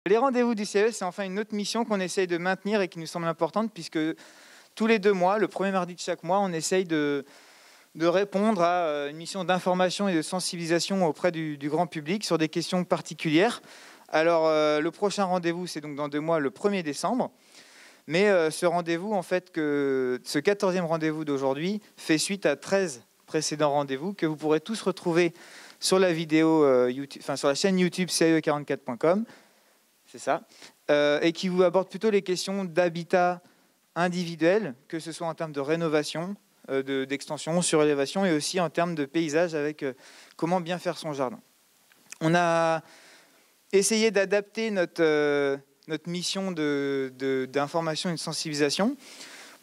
Les rendez-vous du CES, c'est enfin une autre mission qu'on essaye de maintenir et qui nous semble importante, puisque tous les 2 mois, le premier mardi de chaque mois, on essaye de répondre à une mission d'information et de sensibilisation auprès du grand public sur des questions particulières. Alors, le prochain rendez-vous, c'est donc dans 2 mois, le 1er décembre. Mais ce rendez-vous, en fait, ce 14e rendez-vous d'aujourd'hui fait suite à 13 précédents rendez-vous que vous pourrez tous retrouver sur la vidéo YouTube, sur la chaîne YouTube CAE44.com. C'est ça, et qui vous aborde plutôt les questions d'habitat individuel, que ce soit en termes de rénovation, d'extension, surélévation, et aussi en termes de paysage avec comment bien faire son jardin. On a essayé d'adapter notre mission d'information et de sensibilisation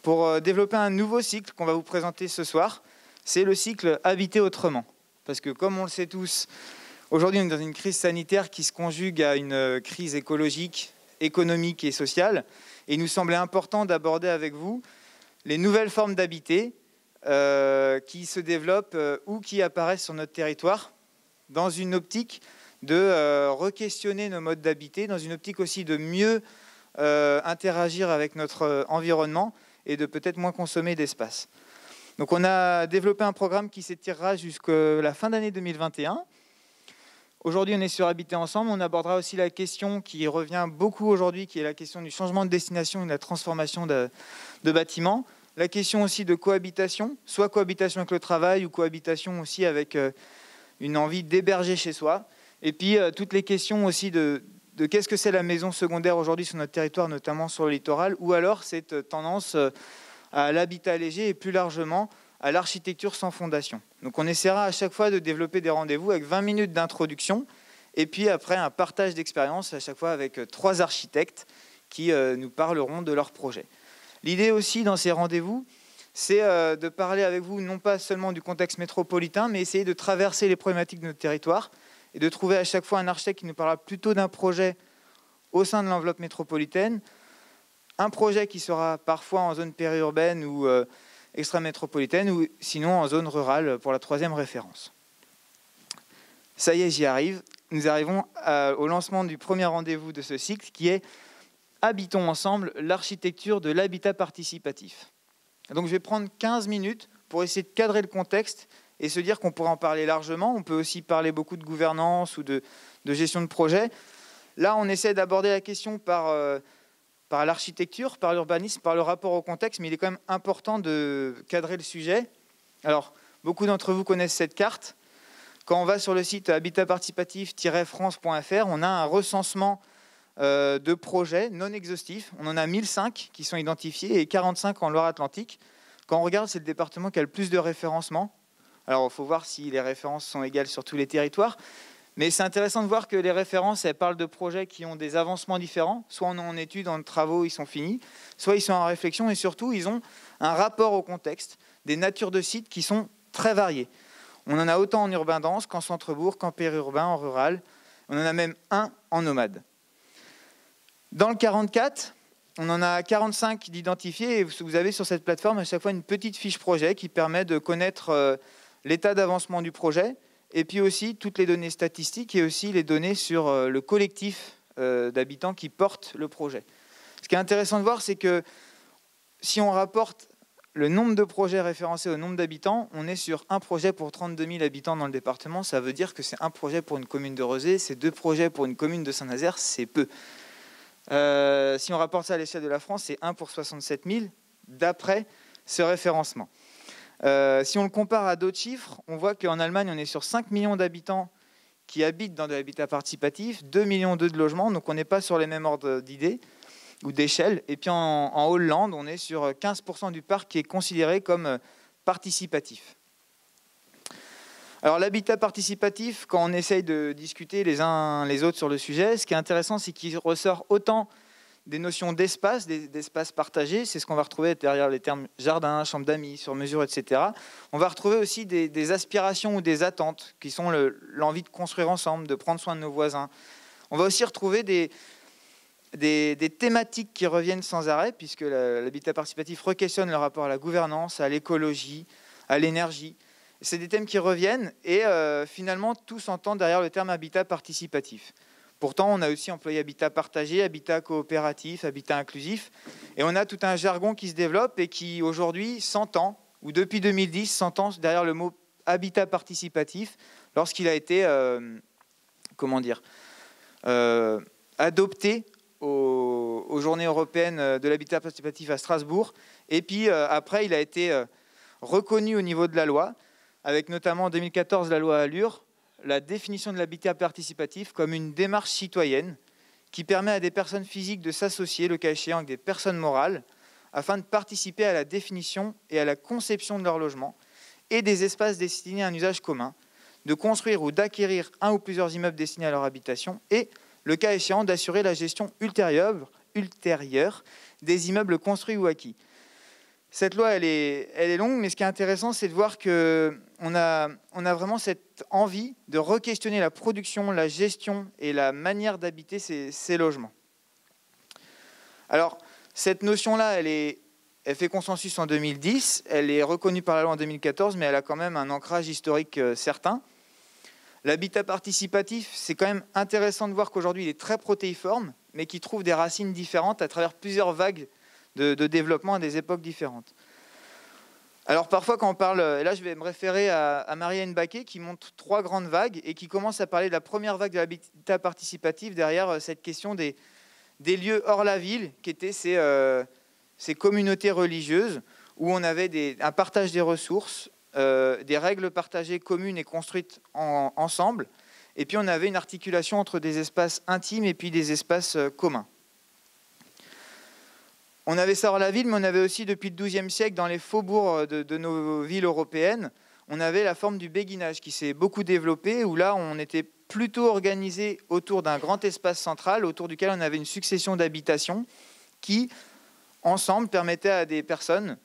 pour développer un nouveau cycle qu'on va vous présenter ce soir. C'est le cycle Habiter autrement. Parce que comme on le sait tous, aujourd'hui, on est dans une crise sanitaire qui se conjugue à une crise écologique, économique et sociale. Et il nous semblait important d'aborder avec vous les nouvelles formes d'habiter qui se développent ou qui apparaissent sur notre territoire, dans une optique de re-questionner nos modes d'habiter, dans une optique aussi de mieux interagir avec notre environnement et de peut-être moins consommer d'espace. Donc on a développé un programme qui s'étirera jusqu'à la fin d'année 2021. Aujourd'hui, on est sur Habiter ensemble. On abordera aussi la question qui revient beaucoup aujourd'hui, qui est la question du changement de destination et de la transformation de bâtiments. La question aussi de cohabitation, soit cohabitation avec le travail ou cohabitation aussi avec une envie d'héberger chez soi. Et puis, toutes les questions aussi de qu'est-ce que c'est la maison secondaire aujourd'hui sur notre territoire, notamment sur le littoral, ou alors cette tendance à l'habitat léger et plus largement à l'architecture sans fondation. Donc on essaiera à chaque fois de développer des rendez-vous avec 20 minutes d'introduction et puis après un partage d'expérience à chaque fois avec 3 architectes qui nous parleront de leur projet. L'idée aussi dans ces rendez-vous, c'est de parler avec vous non pas seulement du contexte métropolitain, mais essayer de traverser les problématiques de notre territoire et de trouver à chaque fois un architecte qui nous parlera plutôt d'un projet au sein de l'enveloppe métropolitaine, un projet qui sera parfois en zone périurbaine ou extramétropolitaine, ou sinon en zone rurale pour la 3e référence. Ça y est, j'y arrive. Nous arrivons au lancement du premier rendez-vous de ce cycle, qui est « Habitons ensemble, l'architecture de l'habitat participatif ». Donc je vais prendre 15 minutes pour essayer de cadrer le contexte et se dire qu'on pourrait en parler largement. On peut aussi parler beaucoup de gouvernance ou de gestion de projet. Là, on essaie d'aborder la question par l'architecture, par l'urbanisme, par le rapport au contexte, mais il est quand même important de cadrer le sujet. Alors, beaucoup d'entre vous connaissent cette carte. Quand on va sur le site habitatparticipatif-france.fr, on a un recensement de projets non exhaustifs. On en a 1005 qui sont identifiés et 45 en Loire-Atlantique. Quand on regarde, c'est le département qui a le plus de référencement. Alors, il faut voir si les références sont égales sur tous les territoires. Mais c'est intéressant de voir que les références, elles parlent de projets qui ont des avancements différents. Soit on est en études, en travaux, ils sont finis. Soit ils sont en réflexion et surtout, ils ont un rapport au contexte, des natures de sites qui sont très variées. On en a autant en urbain dense qu'en centre-bourg, qu'en périurbain, en rural. On en a même un en nomade. Dans le 44, on en a 45 d'identifiés et vous avez sur cette plateforme à chaque fois une petite fiche projet qui permet de connaître l'état d'avancement du projet. Et puis aussi toutes les données statistiques et aussi les données sur le collectif d'habitants qui portent le projet. Ce qui est intéressant de voir, c'est que si on rapporte le nombre de projets référencés au nombre d'habitants, on est sur un projet pour 32 000 habitants dans le département. Ça veut dire que c'est un projet pour une commune de Rezé, c'est 2 projets pour une commune de Saint-Nazaire, c'est peu. Si on rapporte ça à l'échelle de la France, c'est 1 pour 67 000 d'après ce référencement. Si on le compare à d'autres chiffres, on voit qu'en Allemagne, on est sur 5 millions d'habitants qui habitent dans de l'habitat participatif, 2,2 millions de logements, donc on n'est pas sur les mêmes ordres d'idées ou d'échelle. Et puis en Hollande, on est sur 15% du parc qui est considéré comme participatif. Alors l'habitat participatif, quand on essaye de discuter les uns les autres sur le sujet, ce qui est intéressant, c'est qu'il ressort autant des notions d'espace, d'espace partagé, c'est ce qu'on va retrouver derrière les termes jardin, chambre d'amis, sur mesure, etc. On va retrouver aussi des aspirations ou des attentes qui sont l'envie de construire ensemble, de prendre soin de nos voisins. On va aussi retrouver des thématiques qui reviennent sans arrêt, puisque l'habitat participatif re-questionne le rapport à la gouvernance, à l'écologie, à l'énergie. C'est des thèmes qui reviennent et finalement tout s'entend derrière le terme habitat participatif. Pourtant, on a aussi employé habitat partagé, habitat coopératif, habitat inclusif. Et on a tout un jargon qui se développe et qui, aujourd'hui, s'entend, ou depuis 2010, s'entend derrière le mot habitat participatif, lorsqu'il a été, adopté aux Journées européennes de l'habitat participatif à Strasbourg. Et puis, après, il a été reconnu au niveau de la loi, avec notamment en 2014 la loi Allure, la définition de l'habitat participatif comme une démarche citoyenne qui permet à des personnes physiques de s'associer, le cas échéant, avec des personnes morales, afin de participer à la définition et à la conception de leur logement et des espaces destinés à un usage commun, de construire ou d'acquérir un ou plusieurs immeubles destinés à leur habitation et, le cas échéant, d'assurer la gestion ultérieure des immeubles construits ou acquis. Cette loi, elle est longue, mais ce qui est intéressant, c'est de voir qu'on a vraiment cette envie de re-questionner la production, la gestion et la manière d'habiter ces logements. Alors, cette notion-là, elle fait consensus en 2010, elle est reconnue par la loi en 2014, mais elle a quand même un ancrage historique certain. L'habitat participatif, c'est quand même intéressant de voir qu'aujourd'hui, il est très protéiforme, mais qui trouve des racines différentes à travers plusieurs vagues de développement à des époques différentes. Alors parfois quand on parle, et là je vais me référer à Marianne Baquet qui montre 3 grandes vagues et qui commence à parler de la première vague de l'habitat participatif derrière cette question des lieux hors la ville, qui étaient ces communautés religieuses où on avait un partage des ressources, des règles partagées communes et construites ensemble, et puis on avait une articulation entre des espaces intimes et puis des espaces communs. On avait ça hors la ville, mais on avait aussi, depuis le XIIe siècle, dans les faubourgs de nos villes européennes, on avait la forme du béguinage qui s'est beaucoup développé, où là, on était plutôt organisé autour d'un grand espace central, autour duquel on avait une succession d'habitations qui, ensemble, permettaient à des personnes,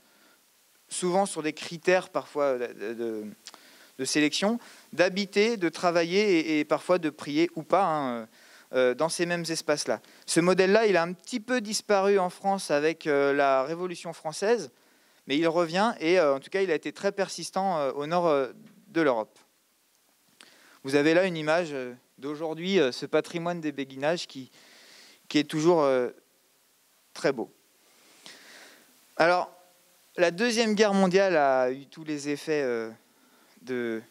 souvent sur des critères parfois de sélection, d'habiter, de travailler et parfois de prier ou pas, dans ces mêmes espaces-là. Ce modèle-là, il a un petit peu disparu en France avec la Révolution française, mais il revient et en tout cas, il a été très persistant au nord de l'Europe. Vous avez là une image d'aujourd'hui, ce patrimoine des béguinages qui est toujours très beau. Alors, la Deuxième Guerre mondiale a eu tous les effets de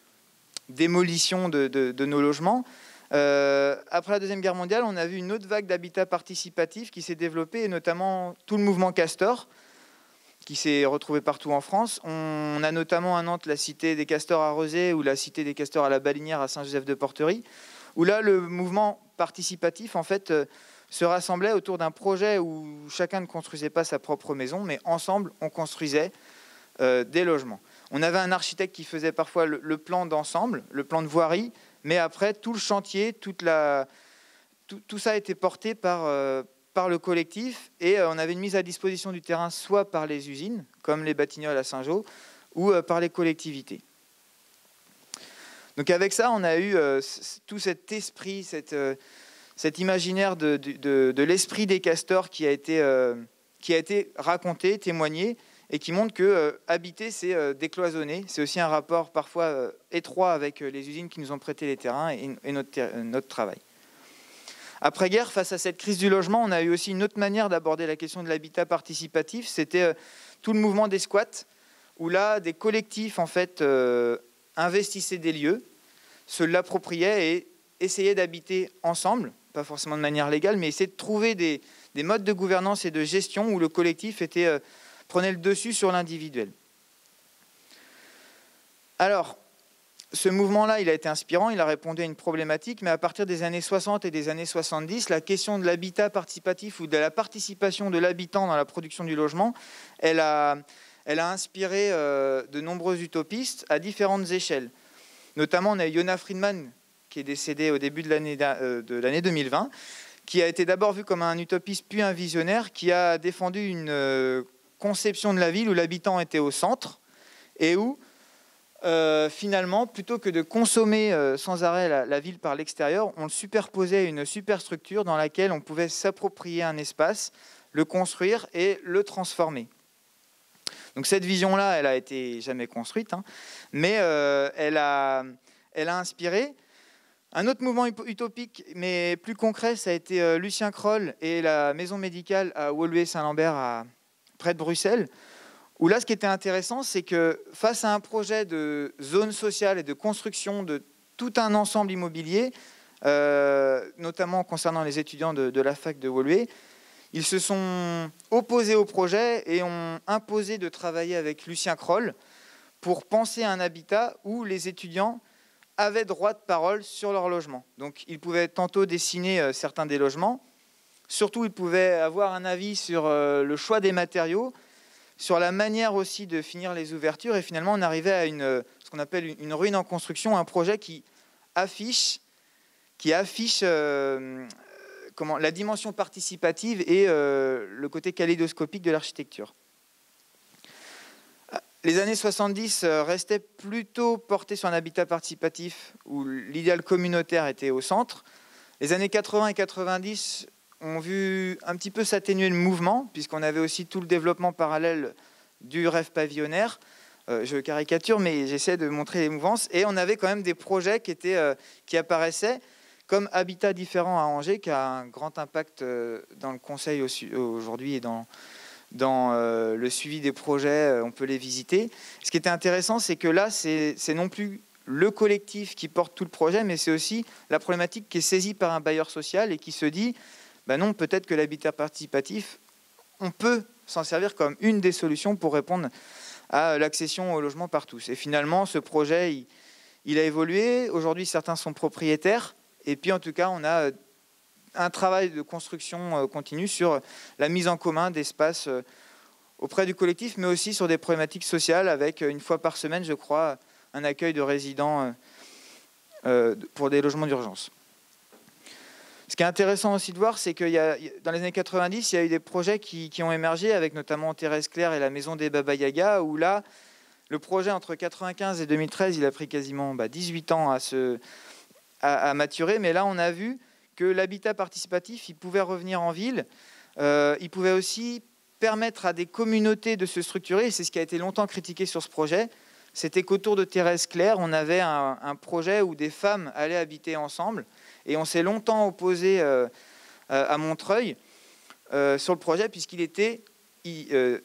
démolition de nos logements. Après la Deuxième Guerre mondiale, on a vu une autre vague d'habitat participatif qui s'est développée, et notamment tout le mouvement Castor, qui s'est retrouvé partout en France. On a notamment à Nantes la cité des Castors à Rezé ou la cité des Castors à la Balinière à Saint-Joseph-de-Porterie, où là, le mouvement participatif, en fait, se rassemblait autour d'un projet où chacun ne construisait pas sa propre maison, mais ensemble, on construisait des logements. On avait un architecte qui faisait parfois le plan d'ensemble, le plan de voirie, mais après, tout le chantier, tout ça a été porté par le collectif, et on avait une mise à disposition du terrain soit par les usines, comme les Batignolles à Saint-Jean, ou par les collectivités. Donc avec ça, on a eu tout cet esprit, cet imaginaire de l'esprit des castors qui a été raconté, témoigné, et qui montre que habiter, c'est décloisonner. C'est aussi un rapport parfois étroit avec les usines qui nous ont prêté les terrains et notre travail. Après-guerre, face à cette crise du logement, on a eu aussi une autre manière d'aborder la question de l'habitat participatif. C'était tout le mouvement des squats, où là, des collectifs en fait, investissaient des lieux, se l'appropriaient et essayaient d'habiter ensemble, pas forcément de manière légale, mais essayaient de trouver des modes de gouvernance et de gestion où le collectif prenait le dessus sur l'individuel. Alors, ce mouvement-là, il a été inspirant, il a répondu à une problématique, mais à partir des années 60 et des années 70, la question de l'habitat participatif ou de la participation de l'habitant dans la production du logement, elle a inspiré de nombreux utopistes à différentes échelles. Notamment, on a Yona Friedman, qui est décédé au début de l'année 2020, qui a été d'abord vu comme un utopiste puis un visionnaire, qui a défendu une conception de la ville où l'habitant était au centre et où, finalement, plutôt que de consommer sans arrêt la ville par l'extérieur, on le superposait à une superstructure dans laquelle on pouvait s'approprier un espace, le construire et le transformer. Donc cette vision-là, elle a été jamais construite, hein, mais elle a inspiré. Un autre mouvement utopique, mais plus concret, ça a été Lucien Kroll et la maison médicale à Woluwe-Saint-Lambert, près de Bruxelles, où là, ce qui était intéressant, c'est que face à un projet de zone sociale et de construction de tout un ensemble immobilier, notamment concernant les étudiants de la fac de Woluwe, ils se sont opposés au projet et ont imposé de travailler avec Lucien Kroll pour penser à un habitat où les étudiants avaient droit de parole sur leur logement. Donc ils pouvaient tantôt dessiner certains des logements, surtout ils pouvaient avoir un avis sur le choix des matériaux, sur la manière aussi de finir les ouvertures, et finalement on arrivait à ce qu'on appelle une ruine en construction, un projet qui affiche la dimension participative et le côté kaléidoscopique de l'architecture. Les années 70 restaient plutôt portées sur un habitat participatif où l'idéal communautaire était au centre. Les années 80 et 90 ont vu un petit peu s'atténuer le mouvement, puisqu'on avait aussi tout le développement parallèle du rêve pavillonnaire. Je caricature, mais j'essaie de montrer les mouvances. Et on avait quand même des projets qui apparaissaient, comme Habitat différent à Angers, qui a un grand impact dans le conseil aujourd'hui et dans le suivi des projets, on peut les visiter. Ce qui était intéressant, c'est que là, c'est non plus le collectif qui porte tout le projet, mais c'est aussi la problématique qui est saisie par un bailleur social et qui se dit, ben non, peut-être que l'habitat participatif, on peut s'en servir comme une des solutions pour répondre à l'accession au logement par tous. Et finalement, ce projet, il a évolué. Aujourd'hui, certains sont propriétaires. Et puis, en tout cas, on a un travail de construction continue sur la mise en commun d'espaces auprès du collectif, mais aussi sur des problématiques sociales avec, une fois par semaine, je crois, un accueil de résidents pour des logements d'urgence. Ce qui est intéressant aussi de voir, c'est que dans les années 90, il y a eu des projets qui ont émergé, avec notamment Thérèse Claire et la maison des Baba Yaga, où là, le projet entre 1995 et 2013, il a pris quasiment 18 ans à maturer, mais là, on a vu que l'habitat participatif, il pouvait revenir en ville, il pouvait aussi permettre à des communautés de se structurer, et c'est ce qui a été longtemps critiqué sur ce projet, c'était qu'autour de Thérèse Claire, on avait un projet où des femmes allaient habiter ensemble, et on s'est longtemps opposé à Montreuil sur le projet, puisqu'il était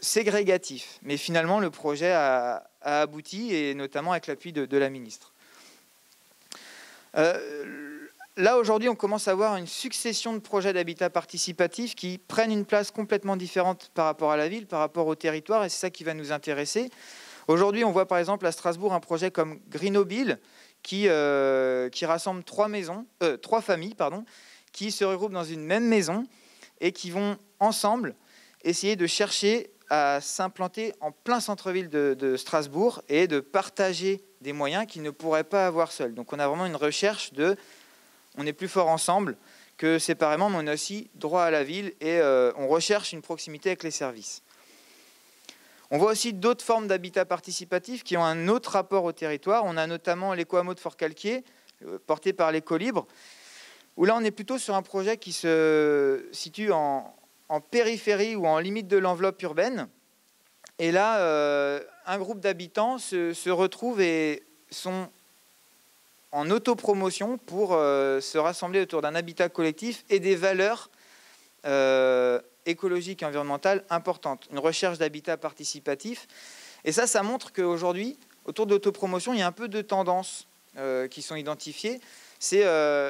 ségrégatif. Mais finalement, le projet a abouti, et notamment avec l'appui de la ministre. Là, aujourd'hui, on commence à voir une succession de projets d'habitat participatif qui prennent une place complètement différente par rapport à la ville, par rapport au territoire, et c'est ça qui va nous intéresser. Aujourd'hui, on voit par exemple à Strasbourg un projet comme Greenobile qui rassemble trois familles qui se regroupent dans une même maison et qui vont ensemble essayer de chercher à s'implanter en plein centre-ville de Strasbourg et de partager des moyens qu'ils ne pourraient pas avoir seuls. Donc on a vraiment une recherche on est plus fort ensemble que séparément, mais on a aussi droit à la ville et on recherche une proximité avec les services. On voit aussi d'autres formes d'habitat participatif qui ont un autre rapport au territoire. On a notamment l'éco-hameau de Fort-Calquier, porté par l'Éco-Libre, où là on est plutôt sur un projet qui se situe en périphérie ou en limite de l'enveloppe urbaine. Et là, un groupe d'habitants se retrouvent et sont en autopromotion pour se rassembler autour d'un habitat collectif et des valeurs écologiques et environnementales importantes. Une recherche d'habitat participatif. Et ça montre qu'aujourd'hui, autour de l'autopromotion, il y a un peu de tendances qui sont identifiées. C'est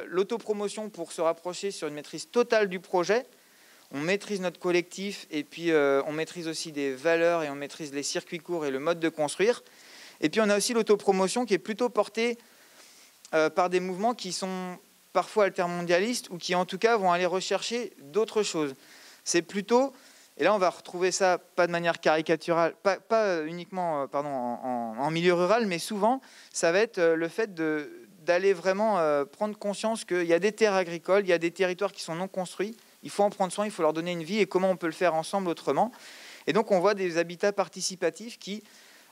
l'autopromotion pour se rapprocher sur une maîtrise totale du projet. On maîtrise notre collectif et puis on maîtrise aussi des valeurs et on maîtrise les circuits courts et le mode de construire. Et puis on a aussi l'autopromotion qui est plutôt portée par des mouvements qui sont parfois altermondialistes ou qui en tout cas vont aller rechercher d'autres choses. C'est plutôt, et là on va retrouver ça pas de manière caricaturale, pas uniquement en milieu rural, mais souvent ça va être le fait d'aller vraiment prendre conscience qu'il y a des terres agricoles, il y a des territoires qui sont non construits, il faut en prendre soin, il faut leur donner une vie et comment on peut le faire ensemble autrement. Et donc on voit des habitats participatifs qui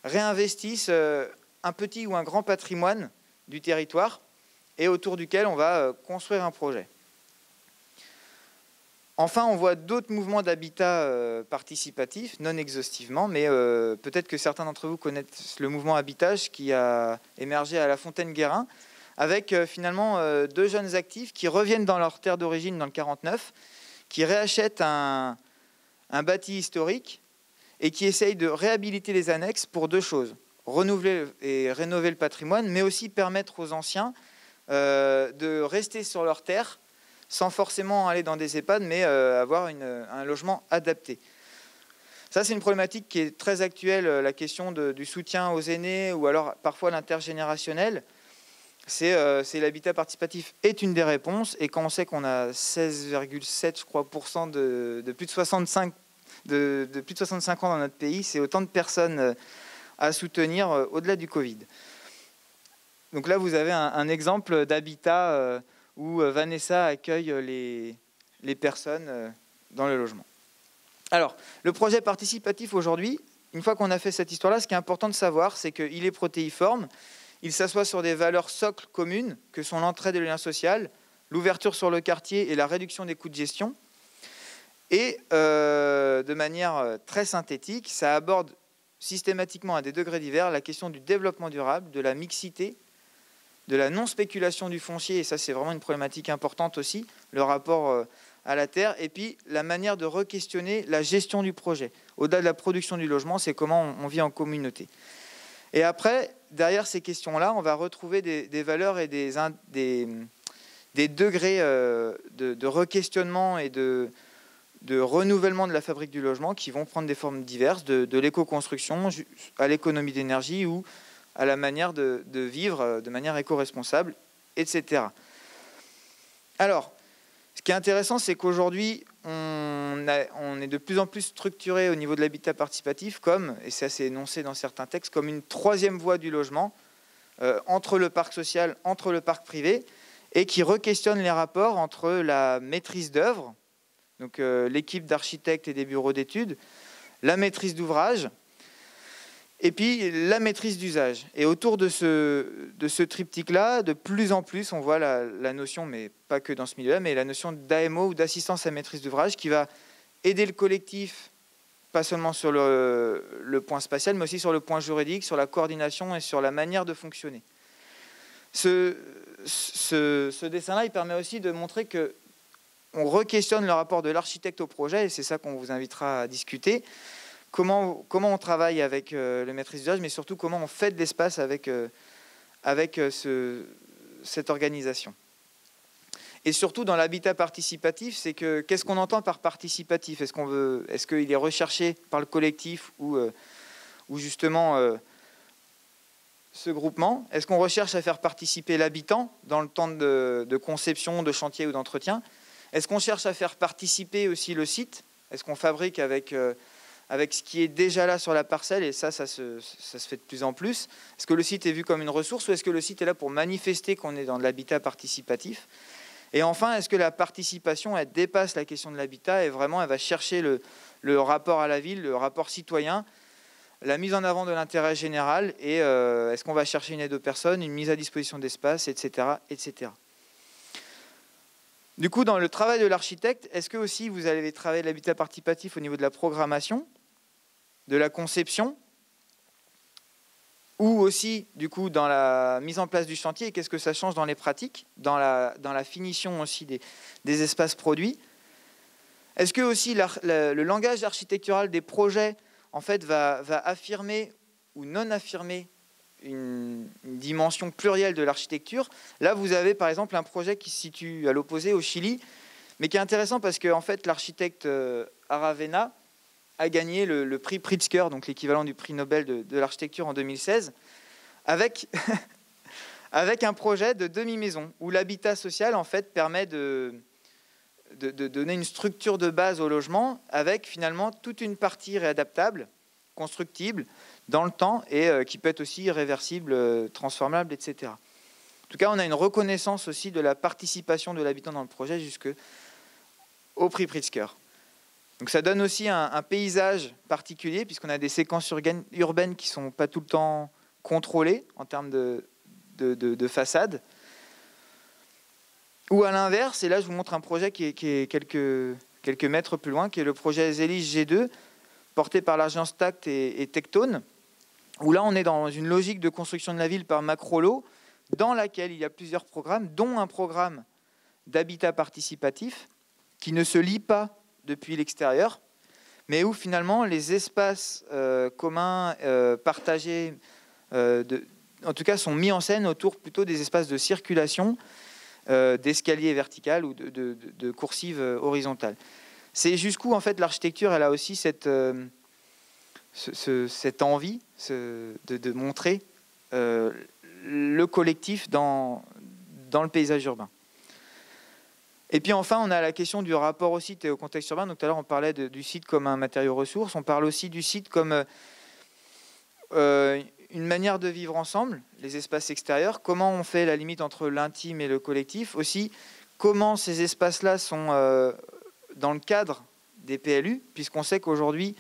réinvestissent un petit ou un grand patrimoine du territoire et autour duquel on va construire un projet. Enfin, on voit d'autres mouvements d'habitat participatif, non exhaustivement, mais peut-être que certains d'entre vous connaissent le mouvement Habitage qui a émergé à La Fontaine-Guérin, avec finalement 2 jeunes actifs qui reviennent dans leur terre d'origine dans le 49, qui réachètent un bâti historique et qui essayent de réhabiliter les annexes pour 2 choses. Renouveler et rénover le patrimoine, mais aussi permettre aux anciens de rester sur leur terre sans forcément aller dans des EHPAD, mais avoir un logement adapté. Ça, c'est une problématique qui est très actuelle, la question du soutien aux aînés ou alors parfois l'intergénérationnel. C'est l'habitat participatif est une des réponses. Et quand on sait qu'on a 16,7 je crois, de plus de 65 ans dans notre pays, c'est autant de personnes à soutenir au-delà du Covid. Donc là, vous avez un exemple d'habitat où Vanessa accueille les personnes dans le logement. Alors, le projet participatif aujourd'hui, une fois qu'on a fait cette histoire-là, ce qui est important de savoir, c'est qu'il est protéiforme. Il s'assoit sur des valeurs socles communes, que sont l'entraide et le lien social, l'ouverture sur le quartier et la réduction des coûts de gestion. Et de manière très synthétique, ça aborde systématiquement à des degrés divers la question du développement durable, de la mixité, de la non-spéculation du foncier, et ça c'est vraiment une problématique importante aussi, le rapport à la terre, et puis la manière de re-questionner la gestion du projet. Au-delà de la production du logement, c'est comment on vit en communauté. Et après, derrière ces questions-là, on va retrouver des valeurs et des degrés de re-questionnement et de renouvellement de la fabrique du logement qui vont prendre des formes diverses, de l'éco-construction à l'économie d'énergie ou à la manière de vivre de manière éco-responsable, etc. Alors, ce qui est intéressant, c'est qu'aujourd'hui, on est de plus en plus structuré au niveau de l'habitat participatif comme, et ça c'est énoncé dans certains textes, comme une 3e voie du logement entre le parc social, entre le parc privé, et qui re-questionne les rapports entre la maîtrise d'œuvre, donc l'équipe d'architectes et des bureaux d'études, la maîtrise d'ouvrage, et puis la maîtrise d'usage. Et autour de ce triptyque-là, de plus en plus, on voit la notion, mais pas que dans ce milieu-là, mais la notion d'AMO ou d'assistance à maîtrise d'ouvrage qui va aider le collectif, pas seulement sur le point spatial, mais aussi sur le point juridique, sur la coordination et sur la manière de fonctionner. Ce dessin-là, il permet aussi de montrer que on re-questionne le rapport de l'architecte au projet, et c'est ça qu'on vous invitera à discuter. Comment on travaille avec le maîtrise d'usage, mais surtout comment on fait de l'espace avec cette organisation. Et surtout dans l'habitat participatif, c'est que qu'est-ce qu'on entend par participatif? Est-ce qu'il est recherché par le collectif ou justement ce groupement? Est-ce qu'on recherche à faire participer l'habitant dans le temps de conception, de chantier ou d'entretien? Est-ce qu'on cherche à faire participer aussi le site? Est-ce qu'on fabrique avec ce qui est déjà là sur la parcelle, et ça se fait de plus en plus? Est-ce que le site est vu comme une ressource ou est-ce que le site est là pour manifester qu'on est dans de l'habitat participatif? Et enfin, est-ce que la participation, elle dépasse la question de l'habitat et vraiment elle va chercher le rapport à la ville, le rapport citoyen, la mise en avant de l'intérêt général, et est-ce qu'on va chercher une aide aux personnes, une mise à disposition d'espace, etc., etc. Du coup, dans le travail de l'architecte, est-ce que aussi vous allez travailler l'habitat participatif au niveau de la programmation, de la conception, ou aussi, du coup, dans la mise en place du chantier, et qu'est-ce que ça change dans les pratiques, dans la finition aussi des espaces produits? Est-ce que aussi le langage architectural des projets, en fait, va affirmer ou non affirmer une dimension plurielle de l'architecture? Là, vous avez, par exemple, un projet qui se situe à l'opposé, au Chili, mais qui est intéressant parce que, en fait, l'architecte Aravena a gagné le prix Pritzker, donc l'équivalent du prix Nobel de l'architecture en 2016, avec un projet de demi-maison, où l'habitat social, en fait, permet de donner une structure de base au logement, avec finalement toute une partie réadaptable, constructible, dans le temps, et qui peut être aussi réversible, transformable, etc. En tout cas, on a une reconnaissance aussi de la participation de l'habitant dans le projet jusqu'au prix Pritzker. Donc ça donne aussi un paysage particulier, puisqu'on a des séquences urbaines qui ne sont pas tout le temps contrôlées en termes de façade. Ou à l'inverse, et là je vous montre un projet qui est quelques mètres plus loin, qui est le projet Zélis G2, porté par l'agence Tact et Tectone, où là on est dans une logique de construction de la ville par macro-lot, dans laquelle il y a plusieurs programmes, dont un programme d'habitat participatif qui ne se lie pas depuis l'extérieur, mais où finalement les espaces communs, partagés, en tout cas sont mis en scène autour plutôt des espaces de circulation, d'escalier vertical ou de coursive horizontale. C'est jusqu'où en fait l'architecture elle a aussi cette envie de montrer le collectif dans le paysage urbain. Et puis enfin, on a la question du rapport aussi au contexte urbain. Donc tout à l'heure, on parlait du site comme un matériau ressource. On parle aussi du site comme une manière de vivre ensemble, les espaces extérieurs. Comment on fait la limite entre l'intime et le collectif. Aussi, comment ces espaces-là sont dans le cadre des PLU, puisqu'on sait qu'aujourd'hui,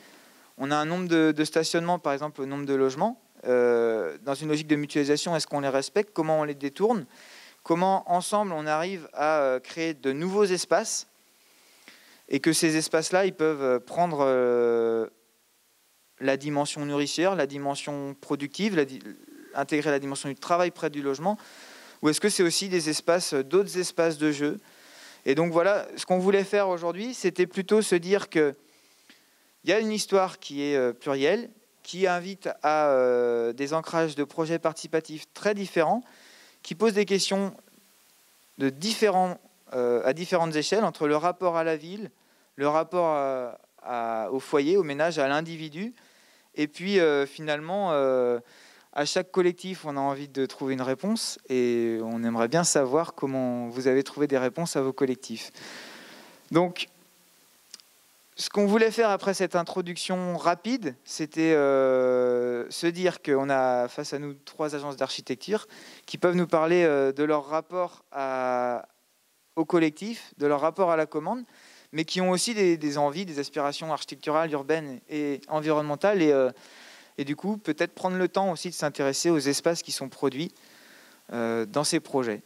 on a un nombre de stationnements, par exemple, le nombre de logements. Dans une logique de mutualisation, est-ce qu'on les respecte? Comment on les détourne? Comment, ensemble, on arrive à créer de nouveaux espaces et que ces espaces-là, ils peuvent prendre la dimension nourricière, la dimension productive, intégrer la dimension du travail près du logement, ou est-ce que c'est aussi des espaces, d'autres espaces de jeu? Et donc voilà, ce qu'on voulait faire aujourd'hui, c'était plutôt se dire qu'il y a une histoire qui est plurielle, qui invite à des ancrages de projets participatifs très différents, qui pose des questions à différentes échelles, entre le rapport à la ville, le rapport au foyer, au ménage, à l'individu, et puis finalement, à chaque collectif, on a envie de trouver une réponse, et on aimerait bien savoir comment vous avez trouvé des réponses à vos collectifs. Donc, ce qu'on voulait faire après cette introduction rapide, c'était se dire qu'on a face à nous 3 agences d'architecture qui peuvent nous parler de leur rapport au collectif, de leur rapport à la commande, mais qui ont aussi des envies, des aspirations architecturales, urbaines et environnementales. Et du coup, peut-être prendre le temps aussi de s'intéresser aux espaces qui sont produits dans ces projets.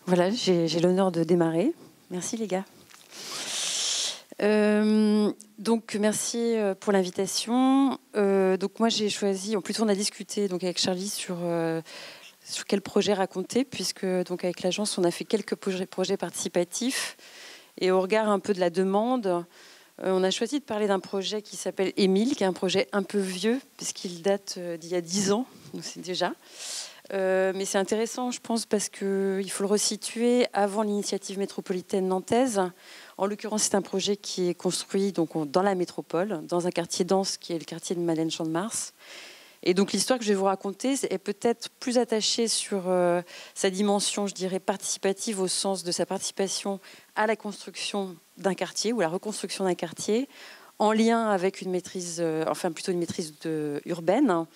Voilà, j'ai l'honneur de démarrer. Merci les gars. Donc merci pour l'invitation. Donc moi j'ai choisi, en plus on a discuté donc avec Charlie sur quel projet raconter, puisque donc avec l'agence on a fait quelques projets participatifs et au regard un peu de la demande, on a choisi de parler d'un projet qui s'appelle Émile, qui est un projet un peu vieux puisqu'il date d'il y a 10 ans, donc c'est déjà. Mais c'est intéressant, je pense, parce qu'il faut le resituer avant l'initiative métropolitaine nantaise. En l'occurrence, c'est un projet qui est construit donc, dans la métropole, dans un quartier dense qui est le quartier de Madeleine-Champ-de-Mars. Et donc l'histoire que je vais vous raconter est peut-être plus attachée sur sa dimension, je dirais, participative, au sens de sa participation à la construction d'un quartier ou à la reconstruction d'un quartier, en lien avec une maîtrise, plutôt une maîtrise urbaine,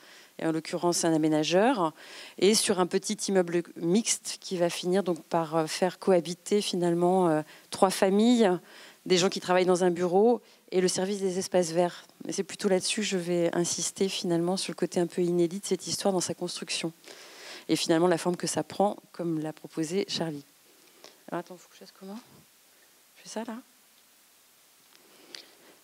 et en l'occurrence un aménageur, et sur un petit immeuble mixte qui va finir donc par faire cohabiter finalement 3 familles, des gens qui travaillent dans un bureau et le service des espaces verts. Et c'est plutôt là-dessus que je vais insister finalement sur le côté un peu inédit de cette histoire dans sa construction. Et finalement la forme que ça prend, comme l'a proposé Charlie. Alors attends, il faut que je fasse comment? Je fais ça là?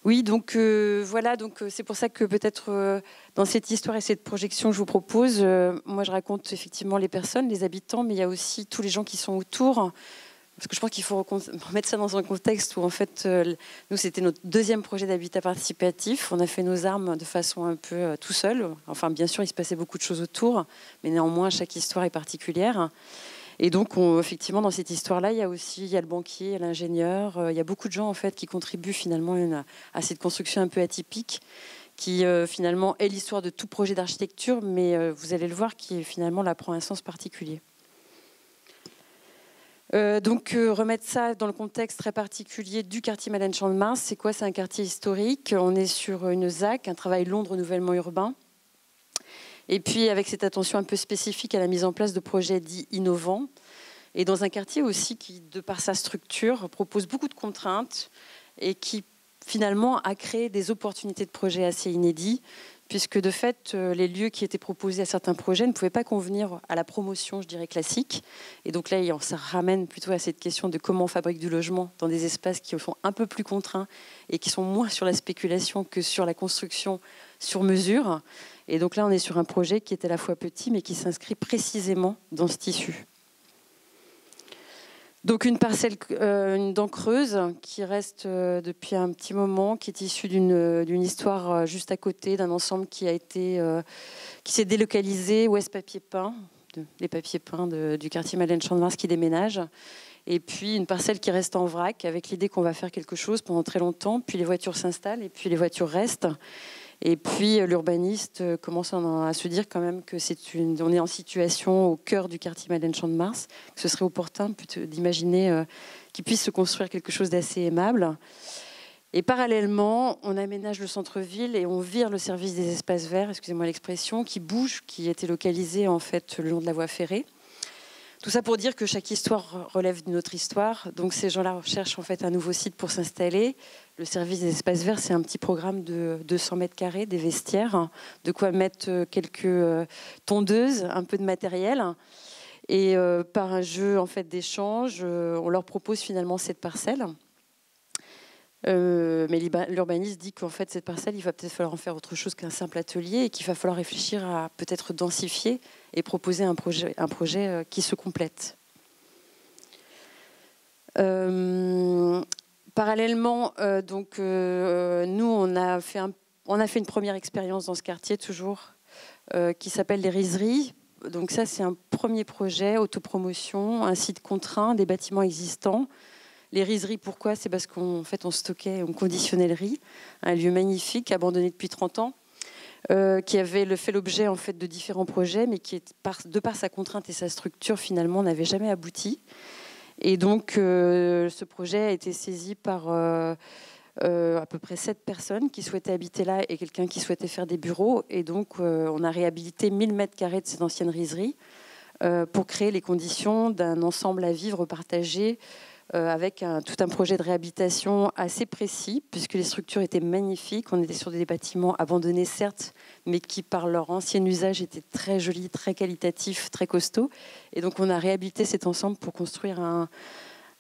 Oui, donc voilà, donc c'est pour ça que peut-être dans cette histoire et cette projection que je vous propose, moi je raconte effectivement les personnes, les habitants, mais il y a aussi tous les gens qui sont autour, parce que je pense qu'il faut remettre ça dans un contexte où en fait, nous c'était notre 2e projet d'habitat participatif, on a fait nos armes de façon un peu tout seul, enfin bien sûr il se passait beaucoup de choses autour, mais néanmoins chaque histoire est particulière. Et donc, effectivement, dans cette histoire-là, il y a le banquier, l'ingénieur, il y a beaucoup de gens en fait qui contribuent finalement à cette construction un peu atypique, qui finalement est l'histoire de tout projet d'architecture, mais vous allez le voir, qui finalement là prend un sens particulier. Donc, remettre ça dans le contexte très particulier du quartier Madeleine-Champ-de-Mars, c'est quoi? C'est un quartier historique. On est sur une ZAC, un travail long de renouvellement urbain. Et puis avec cette attention un peu spécifique à la mise en place de projets dits innovants, et dans un quartier aussi qui, de par sa structure, propose beaucoup de contraintes et qui finalement a créé des opportunités de projets assez inédits puisque de fait, les lieux qui étaient proposés à certains projets ne pouvaient pas convenir à la promotion, je dirais, classique. Et donc là, ça ramène plutôt à cette question de comment on fabrique du logement dans des espaces qui sont un peu plus contraints et qui sont moins sur la spéculation que sur la construction sur mesure. Et donc là, on est sur un projet qui est à la fois petit, mais qui s'inscrit précisément dans ce tissu. Donc une parcelle, une dent creuse qui reste depuis un petit moment, qui est issue d'une histoire juste à côté, d'un ensemble qui s'est délocalisé, Ouest Papier Peint, les papiers peints du quartier Madeleine-Champ-de-Mars qui déménage. Et puis une parcelle qui reste en vrac avec l'idée qu'on va faire quelque chose pendant très longtemps, puis les voitures s'installent et puis les voitures restent. Et puis l'urbaniste commence à se dire quand même que on est en situation au cœur du quartier Madeleine-Champ-de-Mars, que ce serait opportun d'imaginer qu'il puisse se construire quelque chose d'assez aimable. Et parallèlement, on aménage le centre-ville et on vire le service des espaces verts, excusez-moi l'expression, qui bouge, qui était localisé en fait le long de la voie ferrée. Tout ça pour dire que chaque histoire relève d'une autre histoire. Donc ces gens-là recherchent en fait un nouveau site pour s'installer. Le service des espaces verts, c'est un petit programme de 200 mètres carrés, des vestiaires, de quoi mettre quelques tondeuses, un peu de matériel. Et par un jeu en fait d'échange, on leur propose finalement cette parcelle. Mais l'urbaniste dit qu'en fait cette parcelle, il va peut-être falloir en faire autre chose qu'un simple atelier et qu'il va falloir réfléchir à peut-être densifier et proposer un projet qui se complète. Parallèlement, nous on a fait une première expérience dans ce quartier toujours qui s'appelle les Riseries. Donc ça c'est un premier projet autopromotion, un site contraint, des bâtiments existants. Les riseries, pourquoi? C'est parce qu'en fait, on stockait, on conditionnait le riz, un lieu magnifique, abandonné depuis 30 ans, qui avait fait l'objet en fait, de différents projets, mais qui, de par sa contrainte et sa structure, finalement, n'avait jamais abouti. Et donc, ce projet a été saisi par à peu près 7 personnes qui souhaitaient habiter là et quelqu'un qui souhaitait faire des bureaux. Et donc, on a réhabilité 1000 mètres carrés de cette ancienne riserie pour créer les conditions d'un ensemble à vivre partagé, avec tout un projet de réhabilitation assez précis, puisque les structures étaient magnifiques. On était sur des bâtiments abandonnés, certes, mais qui, par leur ancien usage, étaient très jolis, très qualitatifs, très costauds. Et donc, on a réhabilité cet ensemble pour construire un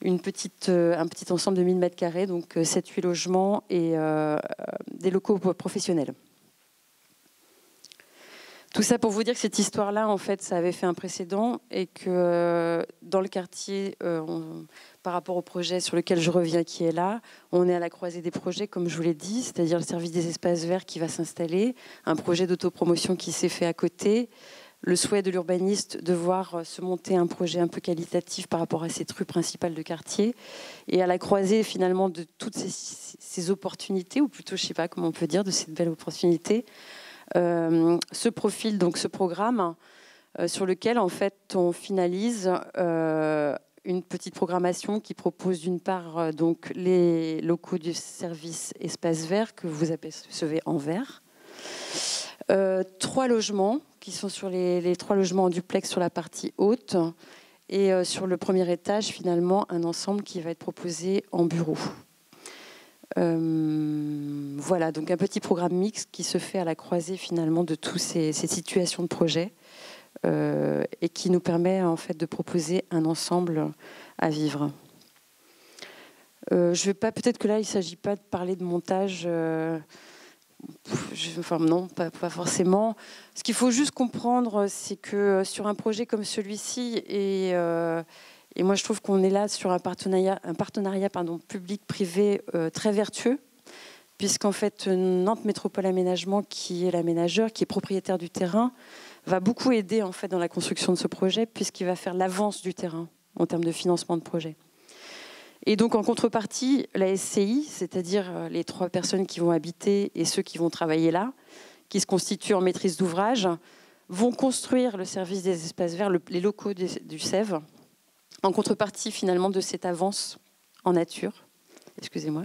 petit ensemble de 1000 mètres carrés, donc 7-8 logements et des locaux professionnels. Tout ça pour vous dire que cette histoire-là, en fait, ça avait fait un précédent et que dans le quartier, par rapport au projet sur lequel je reviens qui est là, on est à la croisée des projets, comme je vous l'ai dit, c'est-à-dire le service des espaces verts qui va s'installer, un projet d'autopromotion qui s'est fait à côté, le souhait de l'urbaniste de voir se monter un projet un peu qualitatif par rapport à cette rue principale de quartier, et à la croisée finalement de toutes ces opportunités, ou plutôt, je ne sais pas comment on peut dire, de cette belle opportunité, ce profil, donc ce programme sur lequel en fait on finalise une petite programmation qui propose d'une part donc les locaux du service espace vert que vous apercevez en vert, 3 logements qui sont sur les 3 logements en duplex sur la partie haute et sur le premier étage finalement un ensemble qui va être proposé en bureau. Voilà, donc un petit programme mixte qui se fait à la croisée finalement de toutes ces situations de projet et qui nous permet en fait de proposer un ensemble à vivre. Je vais pas, peut-être que là il ne s'agit pas de parler de montage, enfin non, pas forcément. Ce qu'il faut juste comprendre, c'est que sur un projet comme celui-ci et moi, je trouve qu'on est là sur un partenariat public-privé très vertueux, puisqu'en fait, Nantes Métropole Aménagement, qui est l'aménageur, qui est propriétaire du terrain, va beaucoup aider en fait dans la construction de ce projet, puisqu'il va faire l'avance du terrain en termes de financement de projet. Et donc, en contrepartie, la SCI, c'est-à-dire les 3 personnes qui vont habiter et ceux qui vont travailler là, qui se constituent en maîtrise d'ouvrage, vont construire le service des espaces verts, les locaux du SEV, en contrepartie finalement de cette avance en nature, excusez-moi,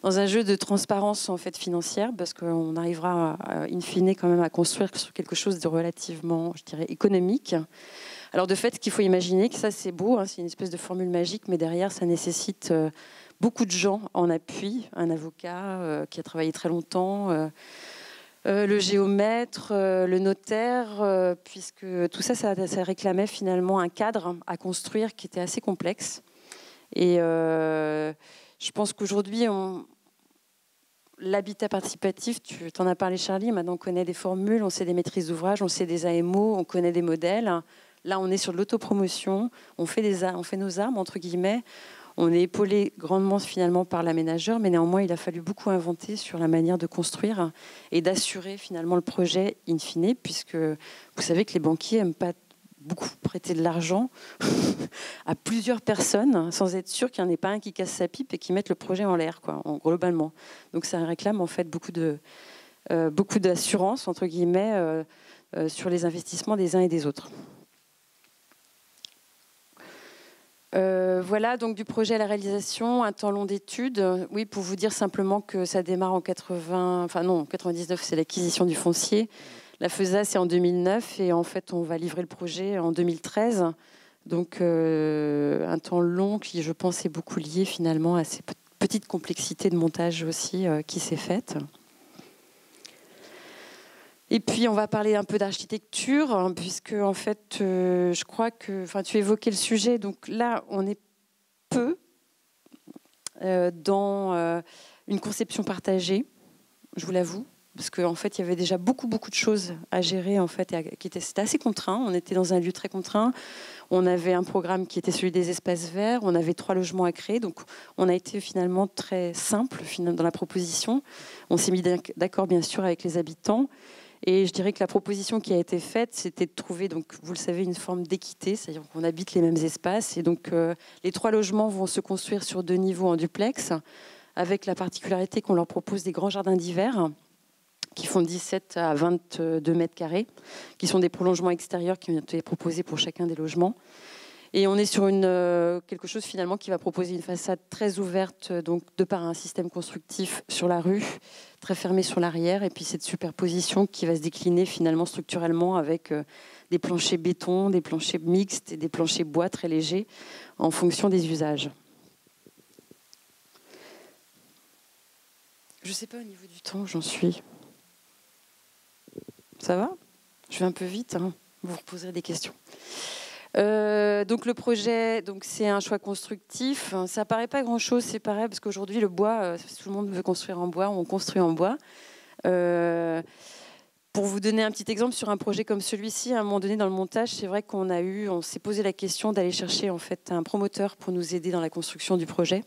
dans un jeu de transparence en fait financière, parce qu'on arrivera in fine quand même à construire sur quelque chose de relativement, je dirais, économique. Alors de fait, ce qu'il faut imaginer, que ça c'est beau, hein, c'est une espèce de formule magique, mais derrière ça nécessite beaucoup de gens en appui, un avocat qui a travaillé très longtemps, le géomètre, le notaire, puisque tout ça, ça réclamait finalement un cadre à construire qui était assez complexe. Et je pense qu'aujourd'hui, l'habitat participatif, tu t'en as parlé Charlie, maintenant on connaît des formules, on sait des maîtrises d'ouvrage, on sait des AMO, on connaît des modèles. Là, on est sur de l'autopromotion, on fait nos armes, entre guillemets. On est épaulé grandement finalement par l'aménageur, mais néanmoins, il a fallu beaucoup inventer sur la manière de construire et d'assurer finalement le projet in fine, puisque vous savez que les banquiers n'aiment pas beaucoup prêter de l'argent à plusieurs personnes sans être sûr qu'il n'y en ait pas un qui casse sa pipe et qui mette le projet en l'air, quoi, globalement. Donc ça réclame en fait beaucoup d'assurance, entre guillemets, sur les investissements des uns et des autres. Voilà, donc du projet à la réalisation, un temps long d'études. Oui, pour vous dire simplement que ça démarre en 99, c'est l'acquisition du foncier. La FESA, c'est en 2009 et en fait, on va livrer le projet en 2013. Donc, un temps long qui, je pense, est beaucoup lié finalement à ces petites complexités de montage aussi qui s'est faite. Et puis, on va parler un peu d'architecture, hein, puisque, en fait, je crois que tu évoquais le sujet. Donc là, on est peu dans une conception partagée, je vous l'avoue, parce qu'en fait, il y avait déjà beaucoup de choses à gérer, en fait, c'était assez contraint. On était dans un lieu très contraint. On avait un programme qui était celui des espaces verts. On avait 3 logements à créer. Donc, on a été finalement très simple dans la proposition. On s'est mis d'accord, bien sûr, avec les habitants. Et je dirais que la proposition qui a été faite, c'était de trouver, donc, vous le savez, une forme d'équité, c'est-à-dire qu'on habite les mêmes espaces. Et donc, les 3 logements vont se construire sur 2 niveaux en duplex, avec la particularité qu'on leur propose des grands jardins d'hiver qui font 17 à 22 mètres carrés, qui sont des prolongements extérieurs qui ont été proposés pour chacun des logements. Et on est sur quelque chose finalement qui va proposer une façade très ouverte, donc de par un système constructif sur la rue, très fermé sur l'arrière, et puis cette superposition qui va se décliner finalement structurellement avec des planchers béton, des planchers mixtes et des planchers bois très légers en fonction des usages. Je ne sais pas au niveau du temps, j'en suis. Ça va? Je vais un peu vite, hein. Vous reposerez des questions. Donc le projet, c'est un choix constructif. Ça paraît pas grand-chose, c'est pareil, parce qu'aujourd'hui le bois, tout le monde veut construire en bois, on construit en bois. Pour vous donner un petit exemple sur un projet comme celui-ci, à un moment donné dans le montage, c'est vrai on s'est posé la question d'aller chercher en fait un promoteur pour nous aider dans la construction du projet,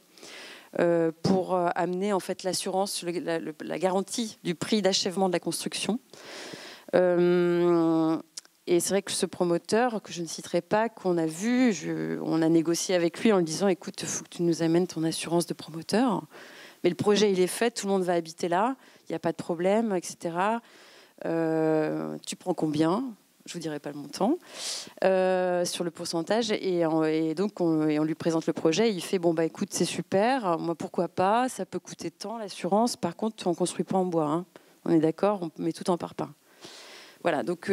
pour amener en fait l'assurance, la garantie du prix d'achèvement de la construction. Et c'est vrai que ce promoteur, que je ne citerai pas, qu'on a vu, on a négocié avec lui en lui disant « Écoute, il faut que tu nous amènes ton assurance de promoteur. Mais le projet, il est fait, tout le monde va habiter là, il n'y a pas de problème, etc. Tu prends combien ?» Je ne vous dirai pas le montant, sur le pourcentage. Et donc, on lui présente le projet. Il fait « Bon, bah écoute, c'est super. Moi, pourquoi pas? Ça peut coûter tant, l'assurance. Par contre, on ne construit pas en bois. Hein. On est d'accord, on met tout en parpaing. » Voilà, donc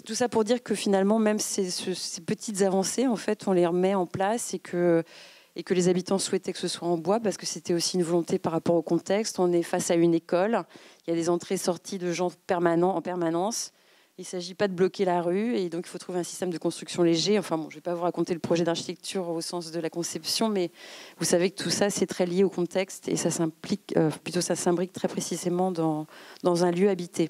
tout ça pour dire que finalement, même ces petites avancées, en fait, on les remet en place et que les habitants souhaitaient que ce soit en bois parce que c'était aussi une volonté par rapport au contexte. On est face à une école, il y a des entrées-sorties de gens en permanence. Il ne s'agit pas de bloquer la rue et donc il faut trouver un système de construction léger. Enfin bon, je ne vais pas vous raconter le projet d'architecture au sens de la conception, mais vous savez que tout ça, c'est très lié au contexte et ça s'imbrique très précisément dans un lieu habité.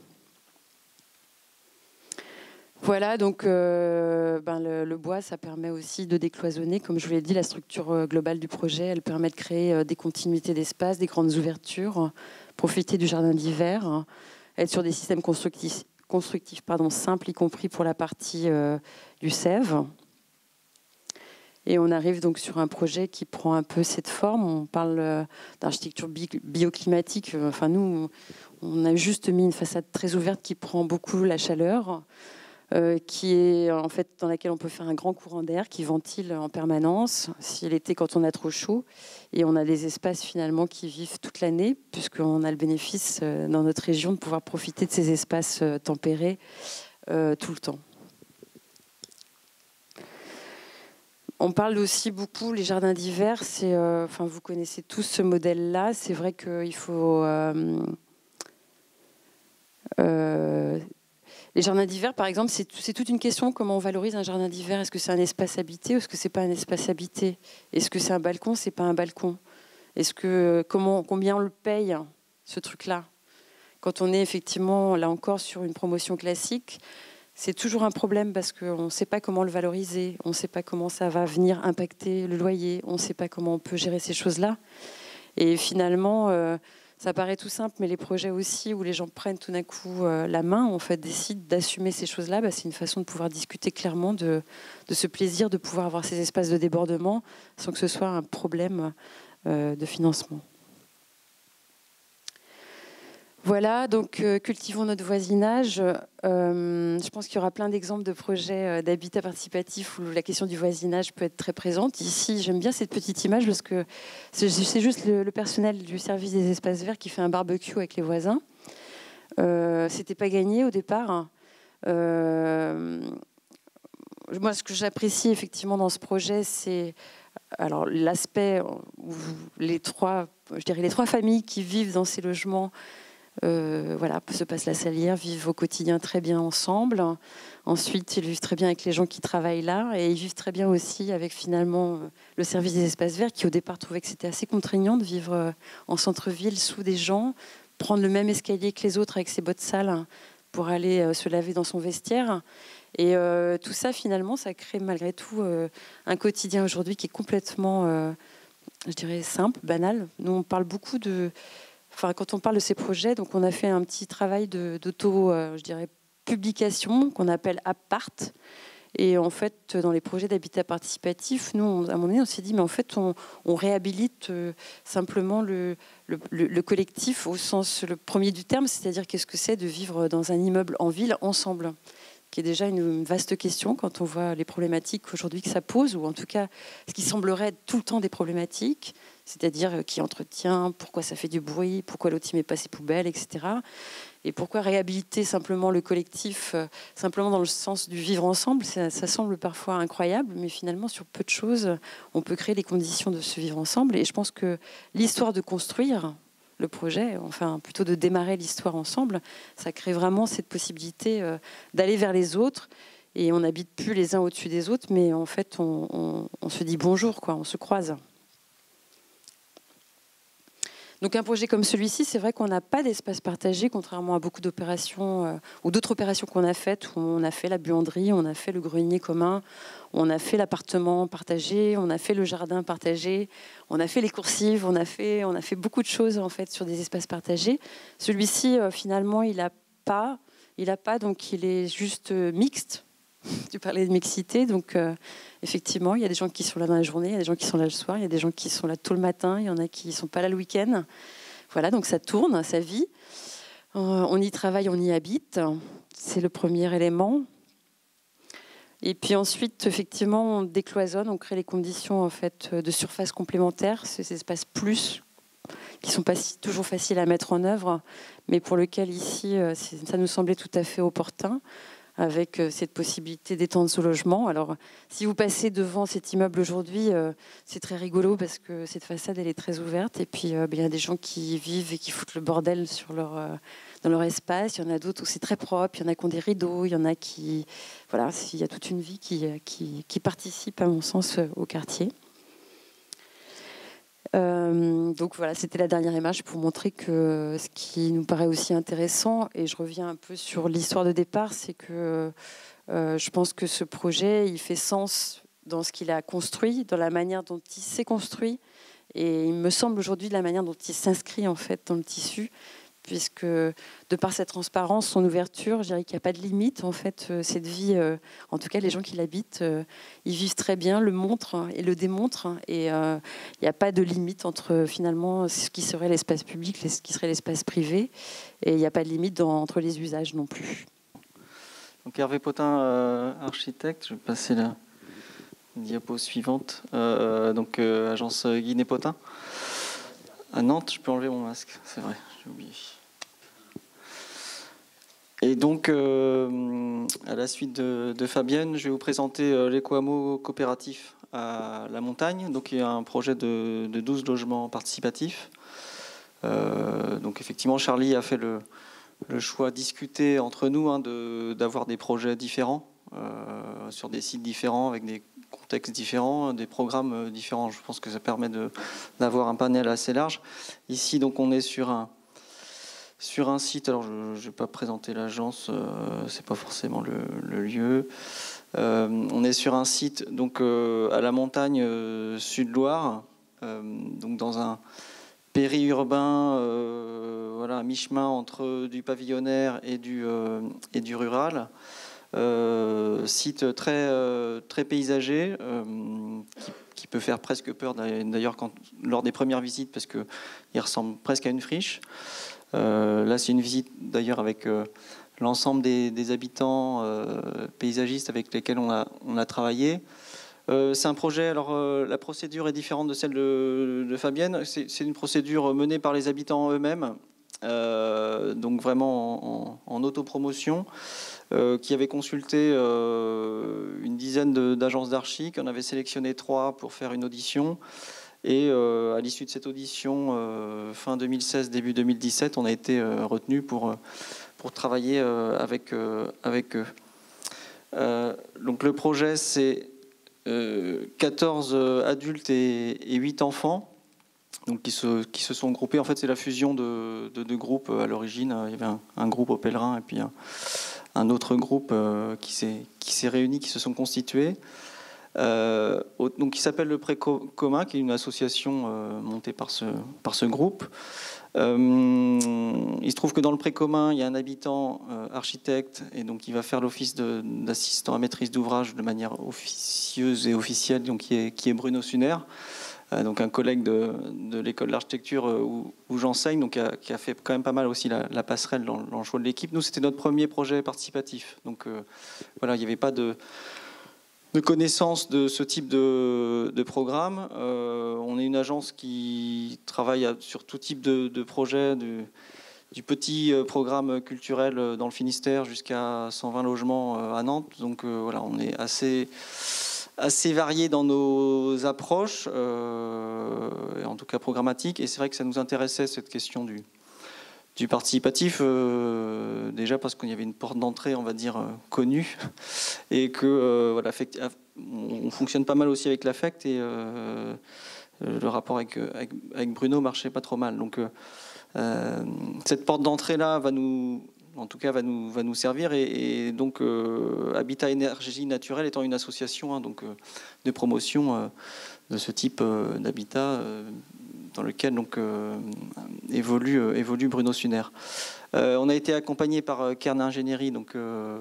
Voilà, donc le bois, ça permet aussi de décloisonner. Comme je vous l'ai dit, la structure globale du projet, elle permet de créer des continuités d'espace, des grandes ouvertures, profiter du jardin d'hiver, être sur des systèmes constructifs simples, y compris pour la partie du sève. Et on arrive donc sur un projet qui prend un peu cette forme. On parle d'architecture bioclimatique. Enfin, nous, on a juste mis une façade très ouverte qui prend beaucoup la chaleur. Qui est en fait dans laquelle on peut faire un grand courant d'air qui ventile en permanence, si l'été quand on a trop chaud. Et on a des espaces finalement qui vivent toute l'année, puisqu'on a le bénéfice dans notre région de pouvoir profiter de ces espaces tempérés tout le temps. On parle aussi beaucoup, les jardins d'hiver, vous connaissez tous ce modèle-là. C'est vrai qu'il faut... Les jardins d'hiver, par exemple, c'est toute une question. Comment on valorise un jardin d'hiver? Est-ce que c'est un espace habité ou est-ce que c'est pas un espace habité? Est-ce que c'est un balcon? C'est pas un balcon? Est-ce que combien on le paye, ce truc-là? Quand on est effectivement, là encore, sur une promotion classique, c'est toujours un problème parce qu'on ne sait pas comment le valoriser, on ne sait pas comment ça va venir impacter le loyer, on ne sait pas comment on peut gérer ces choses-là. Et finalement, ça paraît tout simple, mais les projets aussi où les gens prennent tout d'un coup la main, en fait, décident d'assumer ces choses-là, c'est une façon de pouvoir discuter clairement de ce plaisir de pouvoir avoir ces espaces de débordement sans que ce soit un problème de financement. Voilà, donc cultivons notre voisinage. Je pense qu'il y aura plein d'exemples de projets d'habitat participatif où la question du voisinage peut être très présente. Ici, j'aime bien cette petite image parce que c'est juste le personnel du service des espaces verts qui fait un barbecue avec les voisins. C'était pas gagné au départ. Moi, ce que j'apprécie effectivement dans ce projet, c'est alors l'aspect où les trois familles qui vivent dans ces logements voilà, se passe la salière, vivent au quotidien très bien ensemble. Ensuite, ils vivent très bien avec les gens qui travaillent là et ils vivent très bien aussi avec finalement le service des espaces verts qui au départ trouvait que c'était assez contraignant de vivre en centre-ville sous des gens, prendre le même escalier que les autres avec ses bottes sales pour aller se laver dans son vestiaire. Et tout ça, finalement, ça crée malgré tout un quotidien aujourd'hui qui est complètement, je dirais, simple, banal. Nous, on parle beaucoup de... Enfin, quand on parle de ces projets, donc on a fait un petit travail d'auto, je dirais, publication qu'on appelle Appart. Et en fait, dans les projets d'habitat participatif, nous, à un moment donné, on s'est dit, mais en fait, on réhabilite simplement le collectif au sens le premier du terme, c'est-à-dire qu'est-ce que c'est de vivre dans un immeuble en ville ensemble, qui est déjà une vaste question quand on voit les problématiques aujourd'hui que ça pose, ou en tout cas, ce qui semblerait être tout le temps des problématiques, c'est-à-dire qui entretient, pourquoi ça fait du bruit, pourquoi l'autre ne met pas ses poubelles, etc. Et pourquoi réhabiliter simplement le collectif, simplement dans le sens du vivre ensemble, ça semble parfois incroyable, mais finalement, sur peu de choses, on peut créer les conditions de se vivre ensemble. Et je pense que l'histoire de construire le projet, enfin plutôt de démarrer l'histoire ensemble, ça crée vraiment cette possibilité d'aller vers les autres. Et on n'habite plus les uns au-dessus des autres, mais en fait, on se dit bonjour, quoi, on se croise. Donc un projet comme celui-ci, c'est vrai qu'on n'a pas d'espace partagé, contrairement à beaucoup d'opérations ou d'autres opérations qu'on a faites, où on a fait la buanderie, on a fait le grenier commun, on a fait l'appartement partagé, on a fait le jardin partagé, on a fait les coursives, on a fait beaucoup de choses en fait sur des espaces partagés. Celui-ci, finalement, il n'a pas, donc il est juste mixte. Tu parlais de mixité, donc effectivement, il y a des gens qui sont là dans la journée, il y a des gens qui sont là le soir, il y a des gens qui sont là tôt le matin, il y en a qui ne sont pas là le week-end. Voilà, donc ça tourne, ça vit. On y travaille, on y habite. C'est le premier élément. Et puis ensuite, effectivement, on décloisonne, on crée les conditions en fait, de surface complémentaires, ces espaces plus, qui ne sont pas toujours faciles à mettre en œuvre, mais pour lesquels ici, ça nous semblait tout à fait opportun, avec cette possibilité d'étendre ce logement. Alors, si vous passez devant cet immeuble aujourd'hui, c'est très rigolo parce que cette façade, elle est très ouverte. Et puis, il y a des gens qui vivent et qui foutent le bordel dans leur espace. Il y en a d'autres où c'est très propre. Il y en a qui ont des rideaux. Il y en a qui... Voilà, il y a toute une vie qui participe, à mon sens, au quartier. Donc voilà, c'était la dernière image pour montrer que ce qui nous paraît aussi intéressant, et je reviens un peu sur l'histoire de départ, c'est que je pense que ce projet, il fait sens dans ce qu'il a construit, dans la manière dont il s'est construit, et il me semble aujourd'hui de la manière dont il s'inscrit en fait dans le tissu, puisque de par sa transparence, son ouverture, je dirais qu'il n'y a pas de limite. En fait, cette vie, en tout cas les gens qui l'habitent, ils vivent très bien, le montrent et le démontrent. Et il n'y a pas de limite entre finalement ce qui serait l'espace public et ce qui serait l'espace privé. Et il n'y a pas de limite entre les usages non plus. Donc Hervé Potin, architecte, je vais passer la diapo suivante. Agence Guinet-Potin. À Nantes, je peux enlever mon masque, c'est vrai, j'ai oublié. Et donc, à la suite de Fabienne, je vais vous présenter l'Ecoamo coopératif à la montagne. Donc, il y a un projet de 12 logements participatifs. Donc, effectivement, Charlie a fait le choix discuté entre nous d'avoir des projets différents, sur des sites différents, avec des contextes différents, des programmes différents. Je pense que ça permet d'avoir un panel assez large. Ici, donc, on est sur un site. Alors, je ne vais pas présenter l'agence, c'est pas forcément le lieu. On est sur un site donc à la montagne Sud-Loire, donc dans un périurbain, voilà, à mi-chemin entre du pavillonnaire et du rural. Site très paysager, qui peut faire presque peur d'ailleurs lors des premières visites, parce qu'il ressemble presque à une friche. Là, c'est une visite d'ailleurs avec l'ensemble des habitants paysagistes avec lesquels on a travaillé. C'est un projet, alors la procédure est différente de celle de Fabienne. C'est une procédure menée par les habitants eux-mêmes, donc vraiment en autopromotion, qui avait consulté une dizaine d'agences d'archi, qu'on avait sélectionné 3 pour faire une audition. Et à l'issue de cette audition, fin 2016, début 2017, on a été retenu pour travailler avec eux. Donc le projet, c'est 14 adultes et 8 enfants, donc qui se sont groupés. En fait, c'est la fusion de 2 groupes à l'origine. Il y avait un groupe au Pèlerin et puis un autre groupe qui s'est réuni, qui se sont constitués. Donc, qui s'appelle le Pré Commun, qui est une association montée par ce groupe. Il se trouve que dans le Pré Commun, il y a un habitant architecte, et donc il va faire l'office d'assistant à maîtrise d'ouvrage de manière officieuse et officielle, donc qui est Bruno Suner, donc un collègue de l'école d'architecture où j'enseigne, donc qui a fait quand même pas mal aussi la passerelle dans le choix de l'équipe. Nous, c'était notre premier projet participatif, donc voilà, il n'y avait pas de connaissance de ce type de programme. On est une agence qui travaille sur tout type de projet, du petit programme culturel dans le Finistère jusqu'à 120 logements à Nantes. Donc voilà, on est assez varié dans nos approches, en tout cas programmatiques. Et c'est vrai que ça nous intéressait, cette question du participatif, déjà parce qu'il y avait une porte d'entrée, on va dire, connue, et que voilà, on fonctionne pas mal aussi avec l'affect, et le rapport avec Bruno marchait pas trop mal. Donc cette porte d'entrée là va nous servir, et donc Habitat Énergie Naturelle étant une association donc de promotion de ce type d'habitat, dans lequel donc évolue Bruno Suner. On a été accompagné par Kern Ingénierie, donc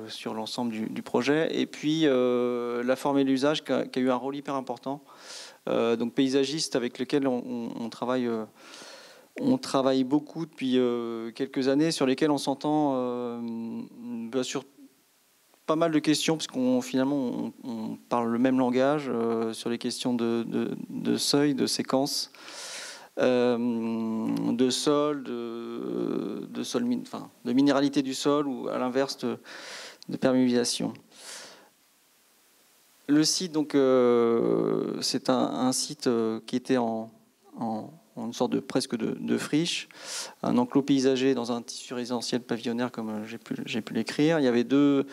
sur l'ensemble du projet, et puis la forme et l'usage qui a eu un rôle hyper important, donc paysagiste avec lequel on travaille. On travaille beaucoup depuis quelques années, sur lesquels on s'entend sur pas mal de questions, parce qu'on finalement on parle le même langage sur les questions de seuil, de séquence, de sol, de minéralité du sol, ou à l'inverse de perméabilisation. Le site, donc, c'est un site qui était en une sorte presque de friche, un enclos paysager dans un tissu résidentiel pavillonnaire, comme j'ai pu l'écrire. Il y avait deux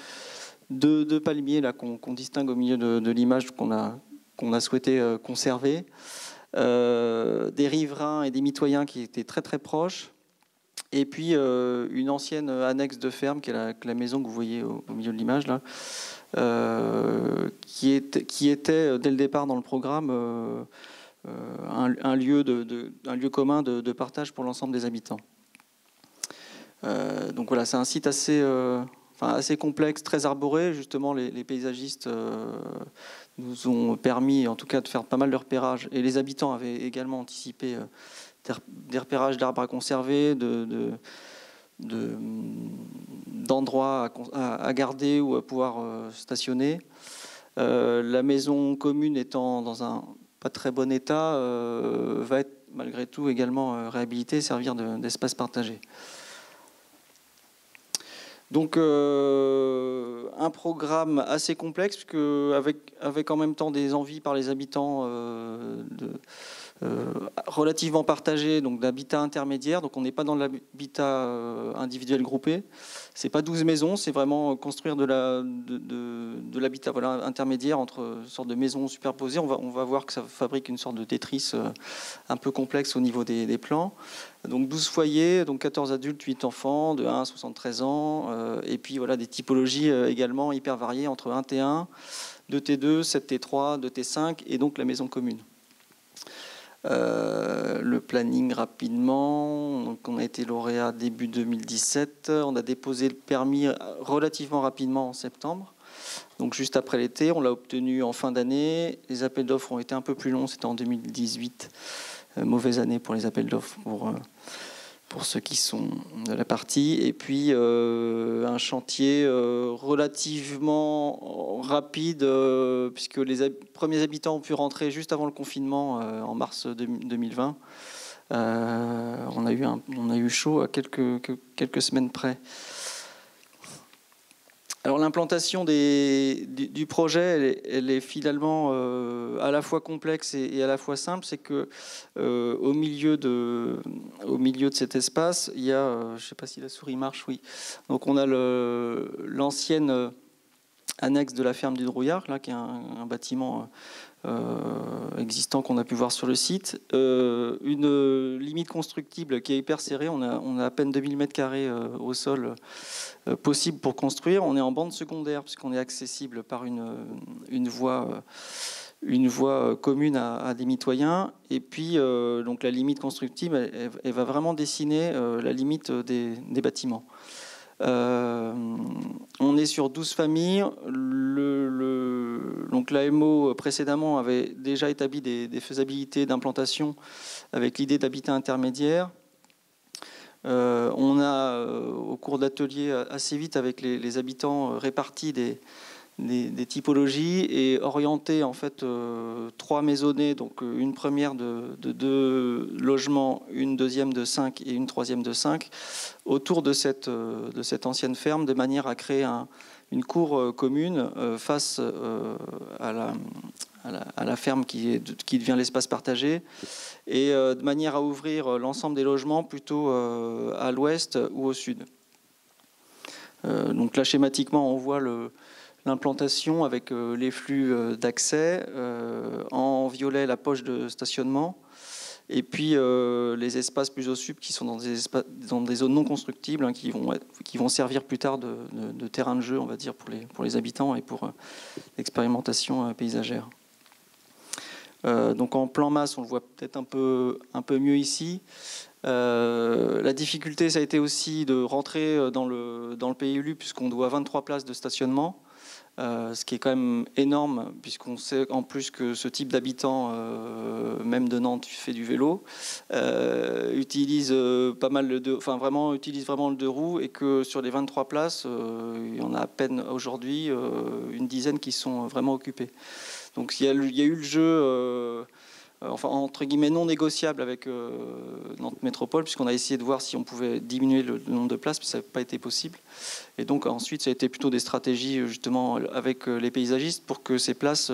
palmiers là qu'on distingue au milieu de l'image, qu'on a souhaité conserver. Des riverains et des mitoyens qui étaient très très proches, et puis une ancienne annexe de ferme qui est la maison que vous voyez au milieu de l'image là, qui était dès le départ dans le programme un lieu commun de partage pour l'ensemble des habitants. Donc voilà, c'est un site assez complexe, très arboré. Justement, les paysagistes nous ont permis, en tout cas, de faire pas mal de repérages. Et les habitants avaient également anticipé des repérages d'arbres à conserver, d'endroits à garder ou à pouvoir stationner. La maison commune étant dans un pas très bon état, va être malgré tout également réhabilitée, servir d'espace partagé. Donc un programme assez complexe, avec en même temps des envies par les habitants relativement partagé, donc d'habitat intermédiaire. Donc on n'est pas dans l'habitat individuel groupé. C'est pas 12 maisons, c'est vraiment construire de l'habitat intermédiaire entre une sorte de maisons superposées. On va voir que ça fabrique une sorte de Tetris un peu complexe au niveau des plans. Donc 12 foyers, donc 14 adultes, 8 enfants, de 1 à 73 ans. Et puis voilà, des typologies également hyper variées entre 1 T1, 2 T2, 7 T3, 2 T5 et donc la maison commune. Le planning rapidement, donc on a été lauréat début 2017, on a déposé le permis relativement rapidement en septembre, donc juste après l'été, on l'a obtenu en fin d'année. Les appels d'offres ont été un peu plus longs, c'était en 2018, mauvaise année pour les appels d'offres pour ceux qui sont de la partie, et puis un chantier relativement rapide, puisque les premiers habitants ont pu rentrer juste avant le confinement en mars 2020. On a eu chaud à quelques semaines près. Alors l'implantation du projet, elle est finalement à la fois complexe et à la fois simple. C'est que au milieu de cet espace, il y a, je ne sais pas si la souris marche, oui. Donc on a l'ancienne annexe de la ferme du Drouillard, là, qui est un bâtiment existant qu'on a pu voir sur le site. Une limite constructible qui est hyper serrée. On a à peine 2000 m² au sol possible pour construire. On est en bande secondaire puisqu'on est accessible par une voie commune à des mitoyens. Et puis donc la limite constructible, elle va vraiment dessiner la limite des bâtiments. On est sur 12 familles. Donc l'AMO précédemment avait déjà établi des faisabilités d'implantation avec l'idée d'habitat intermédiaire. On a au cours de l'atelier assez vite avec les habitants répartis des typologies et orienté en fait 3 maisonnées, donc une première de 2 logements, une deuxième de 5 et une troisième de 5 autour de cette ancienne ferme, de manière à créer une cour commune face à la ferme qui devient l'espace partagé, et de manière à ouvrir l'ensemble des logements plutôt à l'ouest ou au sud. Donc là schématiquement on voit l'implantation avec les flux d'accès, en violet la poche de stationnement, et puis les espaces plus au sud qui sont dans des zones non constructibles, hein, qui vont servir plus tard de terrain de jeu, on va dire, pour les habitants et pour l'expérimentation paysagère. Donc en plan masse, on le voit peut-être un peu mieux ici. La difficulté, ça a été aussi de rentrer dans le PLU, puisqu'on doit 23 places de stationnement. Ce qui est quand même énorme, puisqu'on sait en plus que ce type d'habitant, même de Nantes, fait du vélo, utilise pas mal utilise vraiment le 2 roues, et que sur les 23 places, il y en a à peine aujourd'hui une dizaine qui sont vraiment occupées. Donc il y a eu le jeu enfin entre guillemets non négociable avec Nantes Métropole, puisqu'on a essayé de voir si on pouvait diminuer le nombre de places, mais ça n'a pas été possible. Et donc ensuite, ça a été plutôt des stratégies justement avec les paysagistes pour que ces places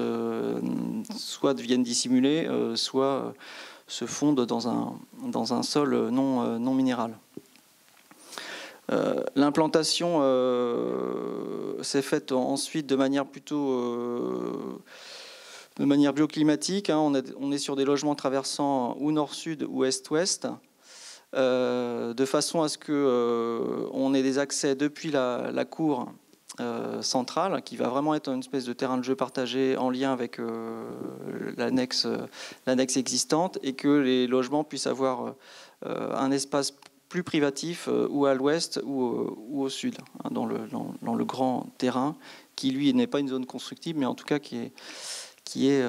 soit deviennent dissimulées, soit se fondent dans un sol non minéral. L'implantation s'est faite ensuite de manière plutôt de manière bioclimatique, hein. On est sur des logements traversant ou nord-sud ou est-ouest, de façon à ce qu'on ait des accès depuis la cour centrale, qui va vraiment être une espèce de terrain de jeu partagé en lien avec l'annexe existante, et que les logements puissent avoir un espace plus privatif ou à l'ouest ou au sud, hein, dans le grand terrain, qui lui n'est pas une zone constructible, mais en tout cas qui est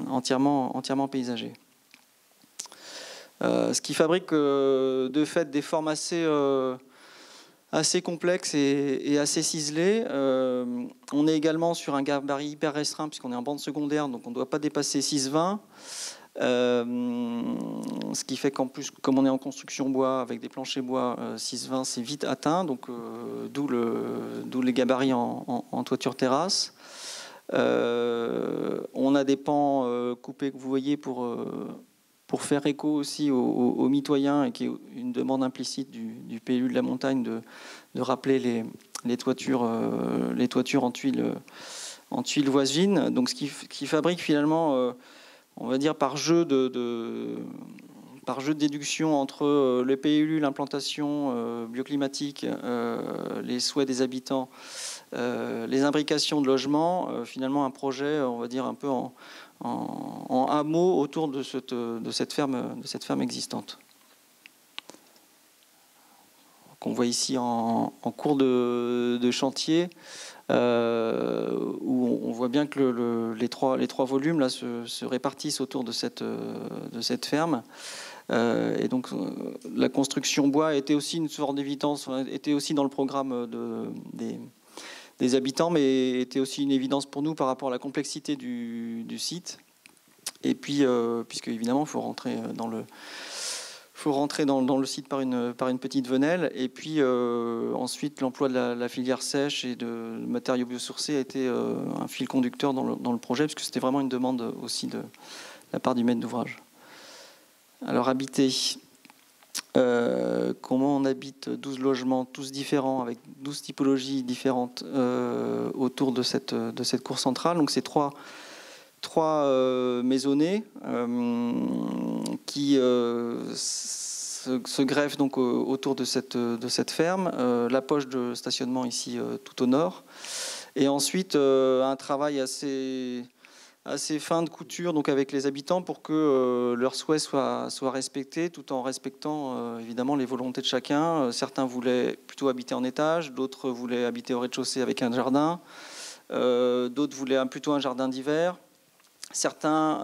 entièrement paysager. Ce qui fabrique de fait des formes assez complexes et assez ciselées. On est également sur un gabarit hyper restreint, puisqu'on est en bande secondaire, donc on ne doit pas dépasser 6,20. Ce qui fait qu'en plus, comme on est en construction bois avec des planchers bois, 6,20 c'est vite atteint, donc d'où les gabarits en toiture terrasse. On a des pans coupés que vous voyez pour pour faire écho aussi aux mitoyens, et qui est une demande implicite du PLU de la montagne de rappeler les toitures en tuiles voisines. Donc ce qui fabrique finalement, on va dire par jeu de déduction entre le PLU, l'implantation bioclimatique, les souhaits des habitants, les imbrications de logements, finalement un projet, on va dire un peu en hameau autour de cette ferme existante. Qu'on voit ici en cours de chantier, où on voit bien que les trois volumes là, se répartissent autour de cette ferme. Et donc la construction bois était aussi une sorte d'évidence, était aussi dans le programme des habitants, mais était aussi une évidence pour nous par rapport à la complexité du site. Et puis, puisque évidemment, il faut rentrer dans le site par une petite venelle. Et puis ensuite, l'emploi de la filière sèche et de matériaux biosourcés a été un fil conducteur dans le projet, puisque c'était vraiment une demande aussi de la part du maître d'ouvrage. Alors, habiter. Comment on habite 12 logements, tous différents, avec 12 typologies différentes autour de cette cour centrale. Donc, c'est trois maisonnées qui se greffent donc autour de cette ferme. La poche de stationnement ici tout au nord. Et ensuite, un travail assez fin de couture donc avec les habitants pour que leurs souhaits soient respectés, tout en respectant évidemment les volontés de chacun. Certains voulaient plutôt habiter en étage, d'autres voulaient habiter au rez-de-chaussée avec un jardin, d'autres voulaient plutôt un jardin d'hiver. Certains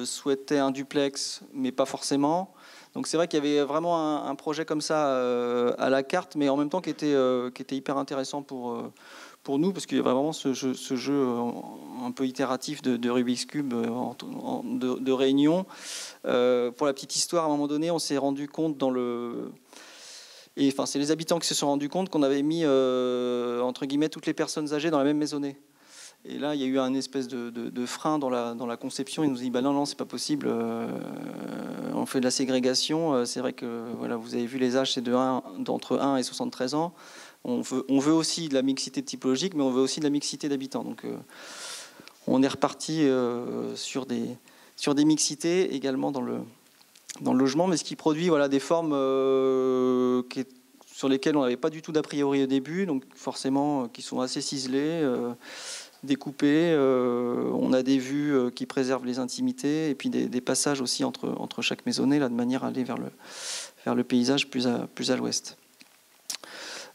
souhaitaient un duplex, mais pas forcément. Donc c'est vrai qu'il y avait vraiment un projet comme ça à la carte, mais en même temps qui était hyper intéressant pour nous, parce qu'il y avait vraiment ce jeu un peu itératif de Rubik's Cube, de réunion. Pour la petite histoire, à un moment donné, on s'est rendu compte c'est les habitants qui se sont rendus compte qu'on avait mis, entre guillemets, toutes les personnes âgées dans la même maisonnée. Et là, il y a eu un espèce de frein dans la conception. Ils nous ont dit non, c'est pas possible. On fait de la ségrégation. C'est vrai que voilà, vous avez vu les âges, c'est d'entre 1 et 73 ans. On veut aussi de la mixité typologique, mais on veut aussi de la mixité d'habitants. Donc, on est reparti sur des mixités également dans le logement, mais ce qui produit des formes sur lesquelles on n'avait pas du tout d'a priori au début, donc forcément qui sont assez ciselées. Découpés, on a des vues qui préservent les intimités et puis des passages aussi entre chaque maisonnée là, de manière à aller vers le paysage plus à l'ouest.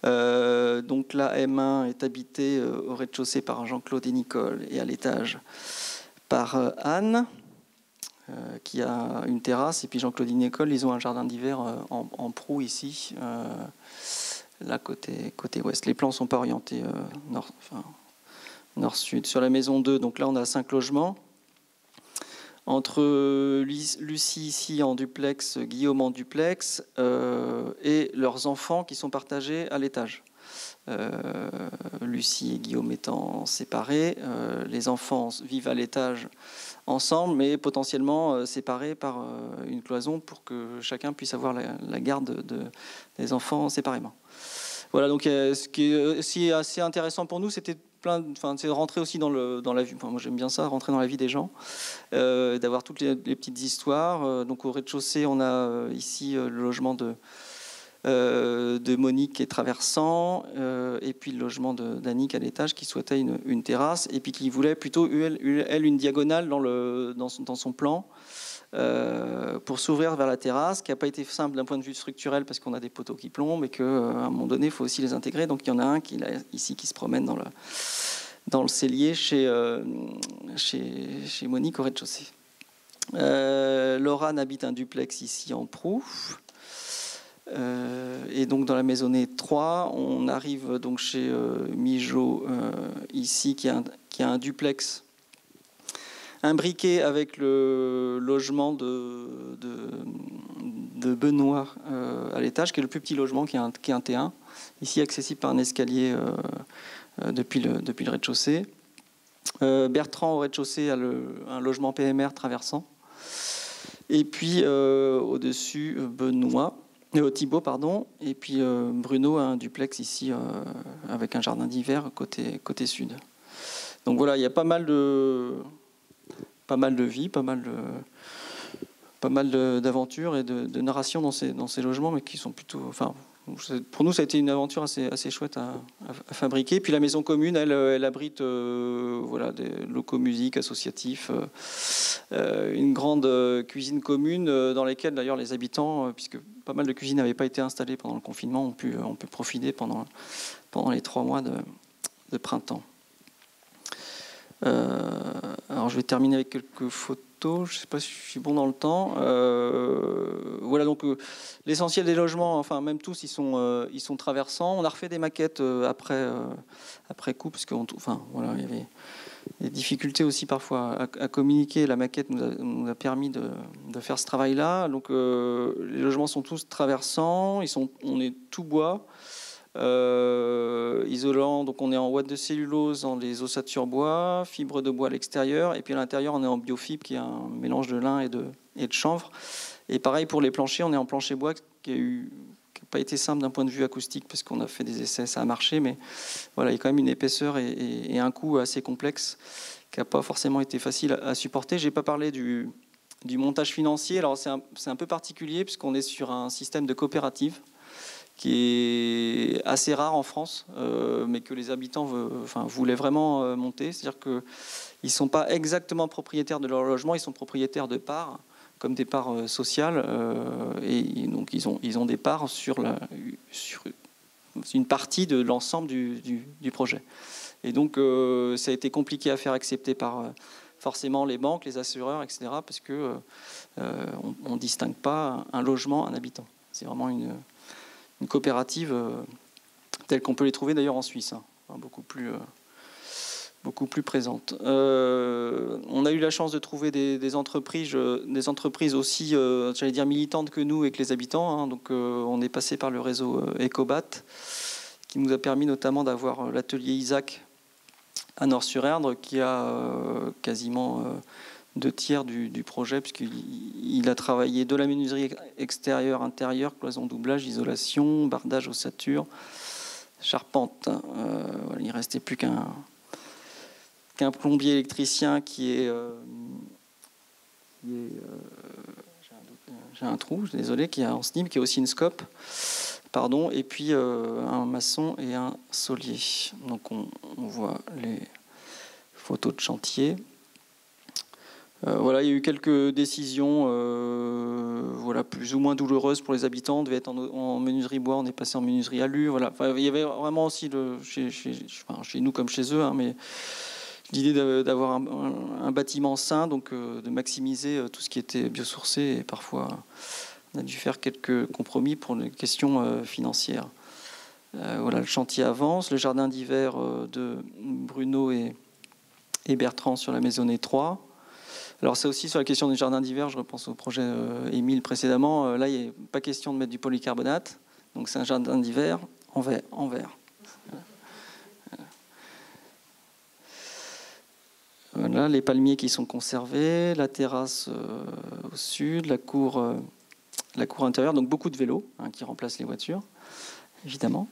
Donc la M1 est habitée au rez-de-chaussée par Jean-Claude et Nicole et à l'étage par Anne qui a une terrasse, et puis Jean-Claude et Nicole ils ont un jardin d'hiver en proue ici là côté ouest. Les plans ne sont pas orientés nord-sud. Sur la maison 2, donc là on a 5 logements. Entre Lucie ici en duplex, Guillaume en duplex, et leurs enfants qui sont partagés à l'étage. Lucie et Guillaume étant séparés, les enfants vivent à l'étage ensemble, mais potentiellement séparés par une cloison pour que chacun puisse avoir la garde des enfants séparément. Voilà, donc ce qui est aussi assez intéressant pour nous, c'était c'est de rentrer aussi dans la vie. Moi j'aime bien ça, rentrer dans la vie des gens, d'avoir toutes les petites histoires. Donc au rez-de-chaussée, on a ici le logement de Monique et Traversant, et puis le logement d'Annick à l'étage qui souhaitait une terrasse, et puis qui voulait plutôt elle une diagonale dans son plan. Pour s'ouvrir vers la terrasse, qui n'a pas été simple d'un point de vue structurel parce qu'on a des poteaux qui plombent et qu'à un moment donné, il faut aussi les intégrer. Donc il y en a un ici qui se promène dans le cellier chez Monique au rez-de-chaussée. Laurane habite un duplex ici en proue. Et donc dans la maisonnée 3, on arrive donc chez Mijo ici qui a un duplex imbriqué avec le logement de Benoît à l'étage, qui est le plus petit logement, qui est un T1, ici accessible par un escalier depuis le rez-de-chaussée. Bertrand au rez-de-chaussée a un logement PMR Traversant. Et puis au-dessus, Thibaut, pardon. Et puis Bruno a un duplex ici avec un jardin d'hiver côté sud. Donc voilà, il y a pas mal de vie, pas mal d'aventures et de narration dans ces logements, mais qui sont plutôt... Enfin, pour nous, ça a été une aventure assez chouette à fabriquer. Puis la maison commune, elle abrite des locaux musiques associatifs, une grande cuisine commune dans laquelle d'ailleurs les habitants, puisque pas mal de cuisines n'avaient pas été installées pendant le confinement, ont pu profiter pendant les 3 mois de printemps. Alors je vais terminer avec quelques photos. Je ne sais pas si je suis bon dans le temps. Voilà, donc l'essentiel des logements, enfin même tous, ils sont traversants. On a refait des maquettes après coup, parce que il y avait des difficultés aussi parfois à communiquer. La maquette nous a permis de faire ce travail-là. Donc les logements sont tous traversants. On est tout bois. Isolant, donc on est en ouate de cellulose dans les ossatures bois, fibre de bois à l'extérieur, et puis à l'intérieur on est en biofibre qui est un mélange de lin et de chanvre. Et pareil pour les planchers, on est en plancher bois qui n'a pas été simple d'un point de vue acoustique parce qu'on a fait des essais, ça a marché, mais voilà, il y a quand même une épaisseur et un coût assez complexe qui n'a pas forcément été facile à supporter. J'ai pas parlé du montage financier. Alors c'est un peu particulier puisqu'on est sur un système de coopérative qui est assez rare en France, mais que les habitants voulaient vraiment monter. C'est-à-dire qu'ils ne sont pas exactement propriétaires de leur logement, ils sont propriétaires de parts, comme des parts sociales, et donc ils ont des parts sur une partie de l'ensemble du projet. Et donc ça a été compliqué à faire accepter par forcément les banques, les assureurs, etc., parce qu'on ne distingue pas un logement, un habitant. C'est vraiment une coopérative telle qu'on peut les trouver d'ailleurs en Suisse, beaucoup plus présente. On a eu la chance de trouver des entreprises aussi, j'allais dire militantes que nous et que les habitants. Donc on est passé par le réseau Ecobat, qui nous a permis notamment d'avoir l'atelier Isaac à Nord-sur-Erdre, qui a quasiment 2/3 du projet, puisqu'il a travaillé de la menuiserie extérieure, intérieure, cloison, doublage, isolation, bardage, ossature, charpente. Il ne restait plus qu'un plombier électricien qui est j'ai un trou, désolé, qui est en SNIM, qui est aussi une scope, pardon, et puis un maçon et un solier. Donc on voit les photos de chantier. Voilà, il y a eu quelques décisions plus ou moins douloureuses pour les habitants. On devait être en menuiserie bois, on est passé en menuiserie alu. Voilà. Il y avait vraiment aussi, chez nous comme chez eux, mais l'idée d'avoir un bâtiment sain, donc de maximiser tout ce qui était biosourcé. Et parfois, on a dû faire quelques compromis pour les questions financières. Voilà, le chantier avance. Le jardin d'hiver de Bruno et Bertrand sur la Maisonnée 3. Alors c'est aussi sur la question du jardin d'hiver, je repense au projet Émile précédemment. Là, il n'y a pas question de mettre du polycarbonate. Donc c'est un jardin d'hiver en verre. Voilà, les palmiers qui sont conservés, la terrasse au sud, la cour intérieure, donc beaucoup de vélos qui remplacent les voitures, évidemment.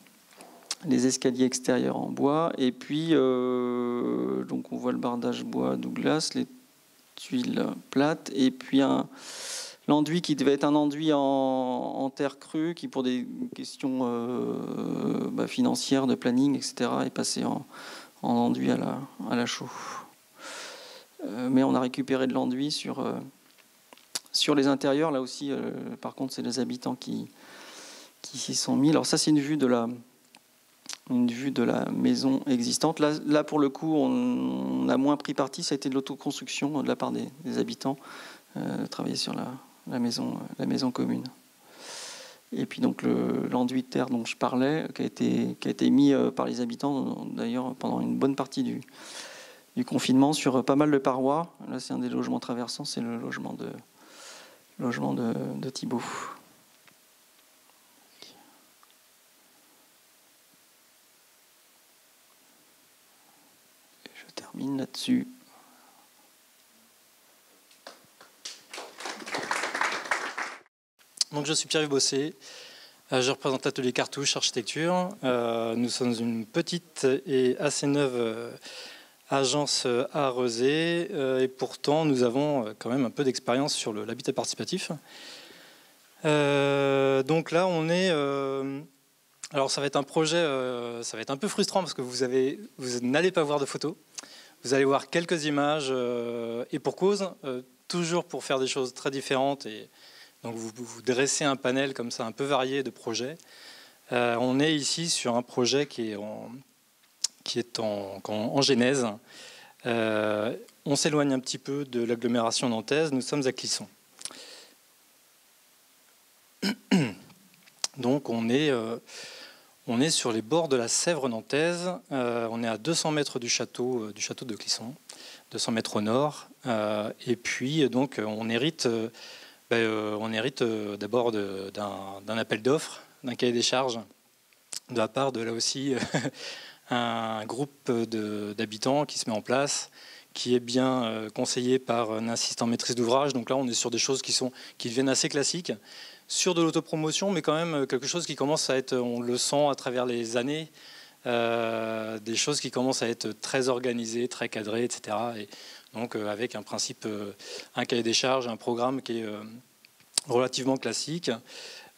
Les escaliers extérieurs en bois, et puis donc on voit le bardage bois Douglas, les tuiles plates, et puis l'enduit qui devait être un enduit en terre crue, qui pour des questions financières, de planning, etc., est passé en enduit à la chaux. Mais on a récupéré de l'enduit sur les intérieurs. Là aussi, par contre, c'est les habitants qui s'y sont mis. Alors ça, c'est une vue de la maison existante. Là, pour le coup, on a moins pris parti. Ça a été de l'autoconstruction de la part des habitants, travailler sur la maison commune. Et puis donc l'enduit de terre dont je parlais, qui a été mis par les habitants, d'ailleurs, pendant une bonne partie du confinement, sur pas mal de parois. Là, c'est un des logements traversants, c'est le logement de Thibaut. Et je termine là-dessus. Donc, je suis Pierre-Yves Bossé. Je représente l'atelier Cartouche Architecture. Nous sommes une petite et assez neuve agence à Rezé. Et pourtant, nous avons quand même un peu d'expérience sur l'habitat participatif. Donc là, on est... alors, ça va être un projet, ça va être un peu frustrant parce que vous n'allez pas voir de photos. Vous allez voir quelques images et pour cause, toujours pour faire des choses très différentes. Et donc, vous dressez un panel comme ça, un peu varié de projets. On est ici sur un projet qui est en genèse. On s'éloigne un petit peu de l'agglomération nantaise. Nous sommes à Clisson. Donc, on est sur les bords de la Sèvre nantaise. On est à 200 mètres du château de Clisson, 200 mètres au nord. Et puis, donc, on hérite d'abord d'un appel d'offres, d'un cahier des charges, de la part de, là aussi, un groupe d'habitants qui se met en place, qui est bien conseillé par un assistant maîtrise d'ouvrage. Donc là, on est sur des choses qui deviennent assez classiques, sur de l'autopromotion, mais quand même quelque chose qui commence à être, on le sent à travers les années, des choses qui commencent à être très organisées, très cadrées, etc. Et donc avec un principe, un cahier des charges, un programme qui est relativement classique.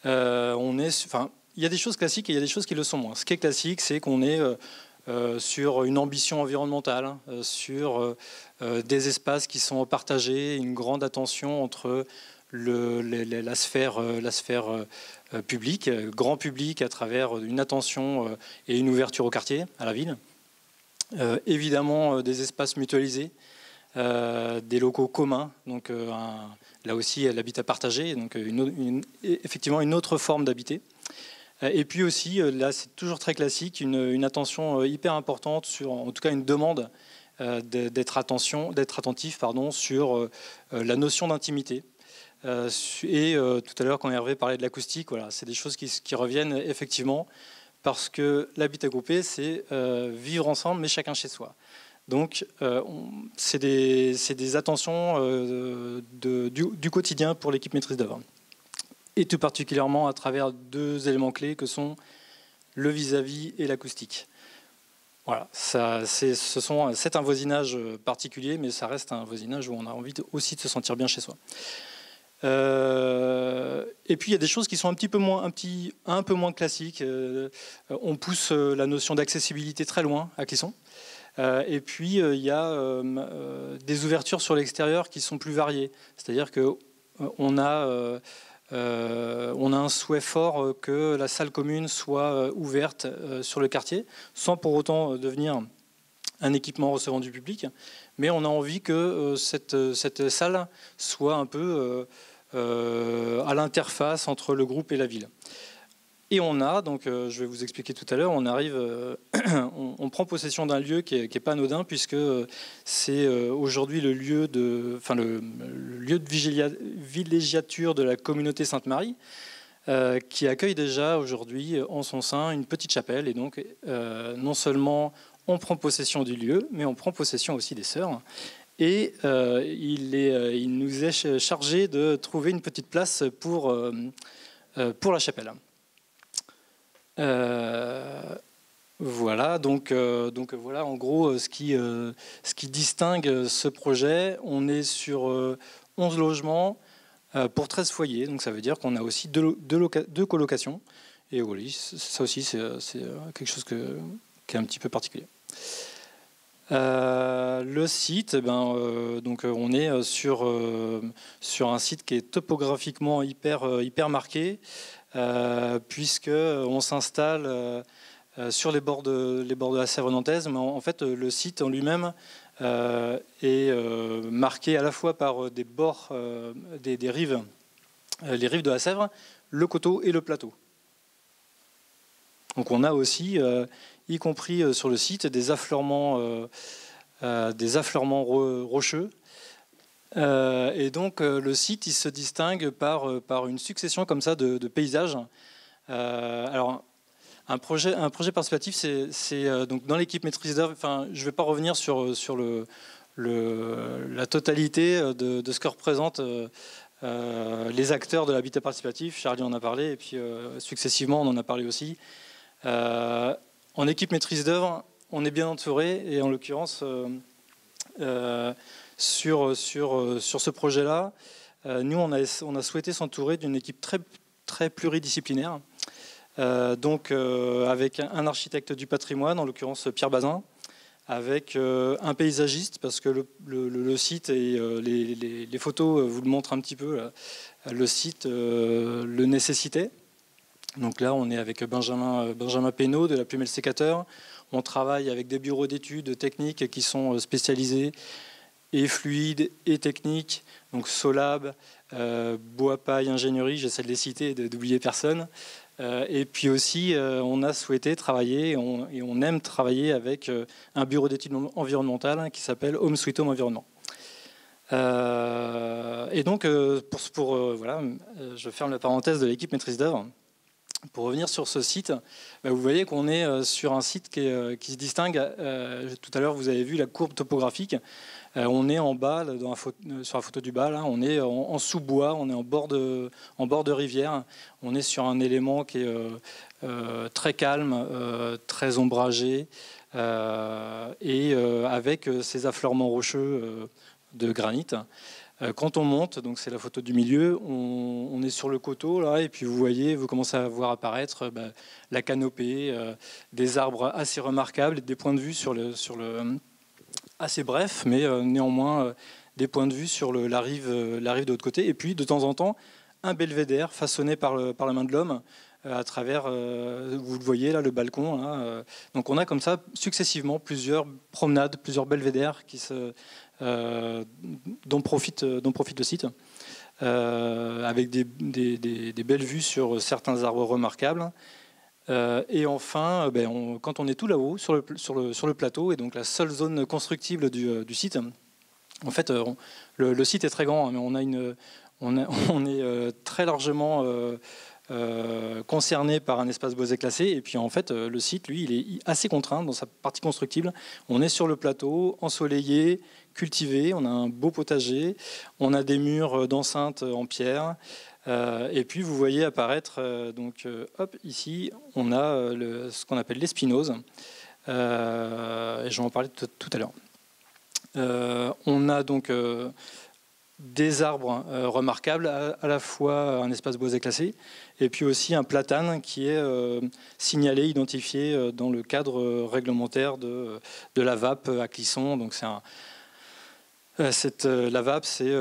Il y a des choses classiques et il y a des choses qui le sont moins. Ce qui est classique, c'est qu'on est sur une ambition environnementale, sur des espaces qui sont partagés, une grande attention entre la sphère publique, grand public, à travers une attention et une ouverture au quartier, à la ville. Évidemment, des espaces mutualisés, des locaux communs, donc là aussi l'habitat partagé, donc effectivement une autre forme d'habiter. Et puis aussi, là c'est toujours très classique, une attention hyper importante sur, en tout cas une demande d'être attentif sur la notion d'intimité. Et tout à l'heure quand Hervé parlait de l'acoustique, voilà, c'est des choses qui reviennent effectivement parce que l'habitat groupé c'est vivre ensemble mais chacun chez soi. Donc c'est des attentions du quotidien pour l'équipe maîtrise d'œuvre. Et tout particulièrement à travers deux éléments clés que sont le vis-à-vis et l'acoustique. Voilà, c'est un voisinage particulier, mais ça reste un voisinage où on a envie aussi de se sentir bien chez soi. Et puis il y a des choses qui sont un peu moins classiques. On pousse la notion d'accessibilité très loin à Clisson. Et puis il y a des ouvertures sur l'extérieur qui sont plus variées. C'est-à-dire qu'on a un souhait fort que la salle commune soit ouverte sur le quartier, sans pour autant devenir un équipement recevant du public. Mais on a envie que cette salle soit un peu à l'interface entre le groupe et la ville. Et on a, donc je vais vous expliquer tout à l'heure, on prend possession d'un lieu qui est pas anodin, puisque c'est aujourd'hui le lieu de villégiature de la communauté Sainte-Marie, qui accueille déjà aujourd'hui en son sein une petite chapelle. Et donc non seulement on prend possession du lieu, mais on prend possession aussi des sœurs. Et il nous est chargé de trouver une petite place pour la chapelle. Voilà, donc voilà en gros ce qui distingue ce projet. On est sur 11 logements pour 13 foyers, donc ça veut dire qu'on a aussi deux colocations. Et oui, ça aussi c'est quelque chose qui est un petit peu particulier. Le site, donc on est sur un site qui est topographiquement hyper marqué, puisqu'on s'installe sur les bords de la Sèvre nantaise, mais en fait le site en lui-même est marqué à la fois par des bords, des rives, les rives de la Sèvre, le coteau et le plateau. Donc on a aussi, y compris sur le site, des affleurements rocheux. Et donc le site il se distingue par une succession comme ça de paysages. Alors un projet participatif, c'est donc dans l'équipe maîtrise d'œuvre. Enfin, je ne vais pas revenir sur la totalité de ce que représente les acteurs de l'habitat participatif, Charlie en a parlé, et puis successivement on en a parlé aussi. En équipe maîtrise d'œuvre, on est bien entouré, et en l'occurrence, sur ce projet-là, nous on a souhaité s'entourer d'une équipe très pluridisciplinaire, avec un architecte du patrimoine, en l'occurrence Pierre Bazin, avec un paysagiste, parce que le site et les photos vous le montrent un petit peu, là. Le site le nécessitait. Donc là, on est avec Benjamin Pénaud de la Plumelle Sécateur. On travaille avec des bureaux d'études techniques qui sont spécialisés et fluides et techniques. Donc Solab, Bois Paille Ingénierie, j'essaie de les citer et d'oublier personne. Et puis aussi, on a souhaité travailler, et on aime travailler avec un bureau d'études environnementales qui s'appelle Home Sweet Home Environnement. Et donc, voilà, je ferme la parenthèse de l'équipe maîtrise d'œuvre. Pour revenir sur ce site, vous voyez qu'on est sur un site qui se distingue. Tout à l'heure, vous avez vu la courbe topographique. On est en bas, sur la photo du bas, là, on est en sous-bois, on est en bord de rivière. On est sur un élément qui est très calme, très ombragé, et avec ces affleurements rocheux de granit. Quand on monte, donc c'est la photo du milieu, on est sur le coteau là, et puis vous commencez à voir apparaître la canopée, des arbres assez remarquables, des points de vue sur le assez bref, mais néanmoins des points de vue sur la rive de l'autre côté, et puis de temps en temps un belvédère façonné par la main de l'homme à travers, vous le voyez là, le balcon. Là, donc on a comme ça successivement plusieurs promenades, plusieurs belvédères dont profite le site, avec des belles vues sur certains arbres remarquables. Et enfin, quand on est tout là-haut, sur le plateau, et donc la seule zone constructible du site, en fait, le site est très grand, mais on est très largement concerné par un espace boisé classé, et puis en fait le site, lui, il est assez contraint dans sa partie constructible. On est sur le plateau, ensoleillé, cultivé, on a un beau potager, on a des murs d'enceinte en pierre, et puis vous voyez apparaître, ici, on a ce qu'on appelle l'espinose, et je vais en parler tout à l'heure. On a donc des arbres remarquables, à la fois un espace boisé classé, et puis aussi un platane qui est signalé, identifié dans le cadre réglementaire de la VAP à Clisson. Donc la VAP, c'est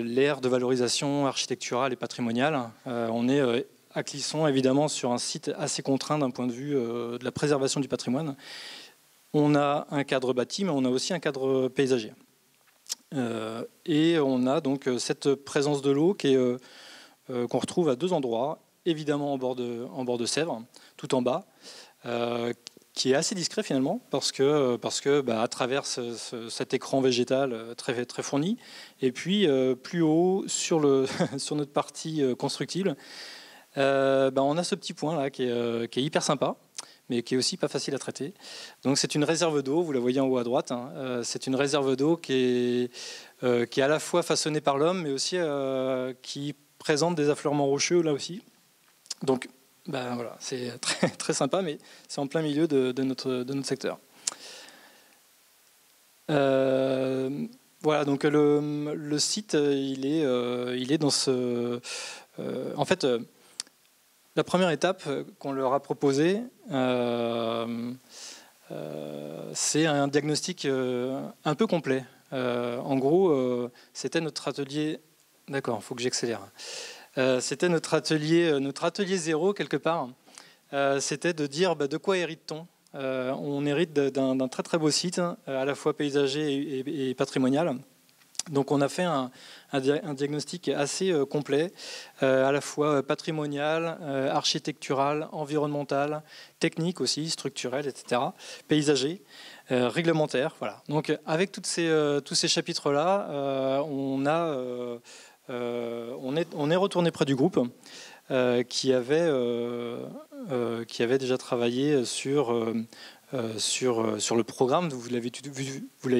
l'aire de valorisation architecturale et patrimoniale. On est à Clisson, évidemment, sur un site assez contraint d'un point de vue de la préservation du patrimoine. On a un cadre bâti, mais on a aussi un cadre paysager. Et on a donc cette présence de l'eau qu'on retrouve à deux endroits, évidemment en bord de Sèvres, tout en bas, qui est assez discret finalement, parce que à travers cet écran végétal très, très fourni, et puis plus haut sur notre partie constructible, on a ce petit point là qui est hyper sympa, mais qui est aussi pas facile à traiter. Donc c'est une réserve d'eau, vous la voyez en haut à droite, hein. C'est une réserve d'eau qui est à la fois façonnée par l'homme, mais aussi qui présente des affleurements rocheux là aussi. Donc voilà, c'est très, très sympa, mais c'est en plein milieu de notre secteur. Voilà, donc le site, il est dans ce... en fait, la première étape qu'on leur a proposée, c'est un diagnostic un peu complet. En gros, c'était notre atelier... D'accord, il faut que j'accélère. C'était notre atelier zéro, quelque part. C'était de dire de quoi hérite-t-on. On hérite d'un très très beau site, à la fois paysager et patrimonial. Donc on a fait un diagnostic assez complet, à la fois patrimonial, architectural, environnemental, technique aussi, structurel, etc., paysager, réglementaire. Voilà. Donc avec tous ces chapitres-là, on est retourné près du groupe qui avait déjà travaillé sur le programme, vous l'avez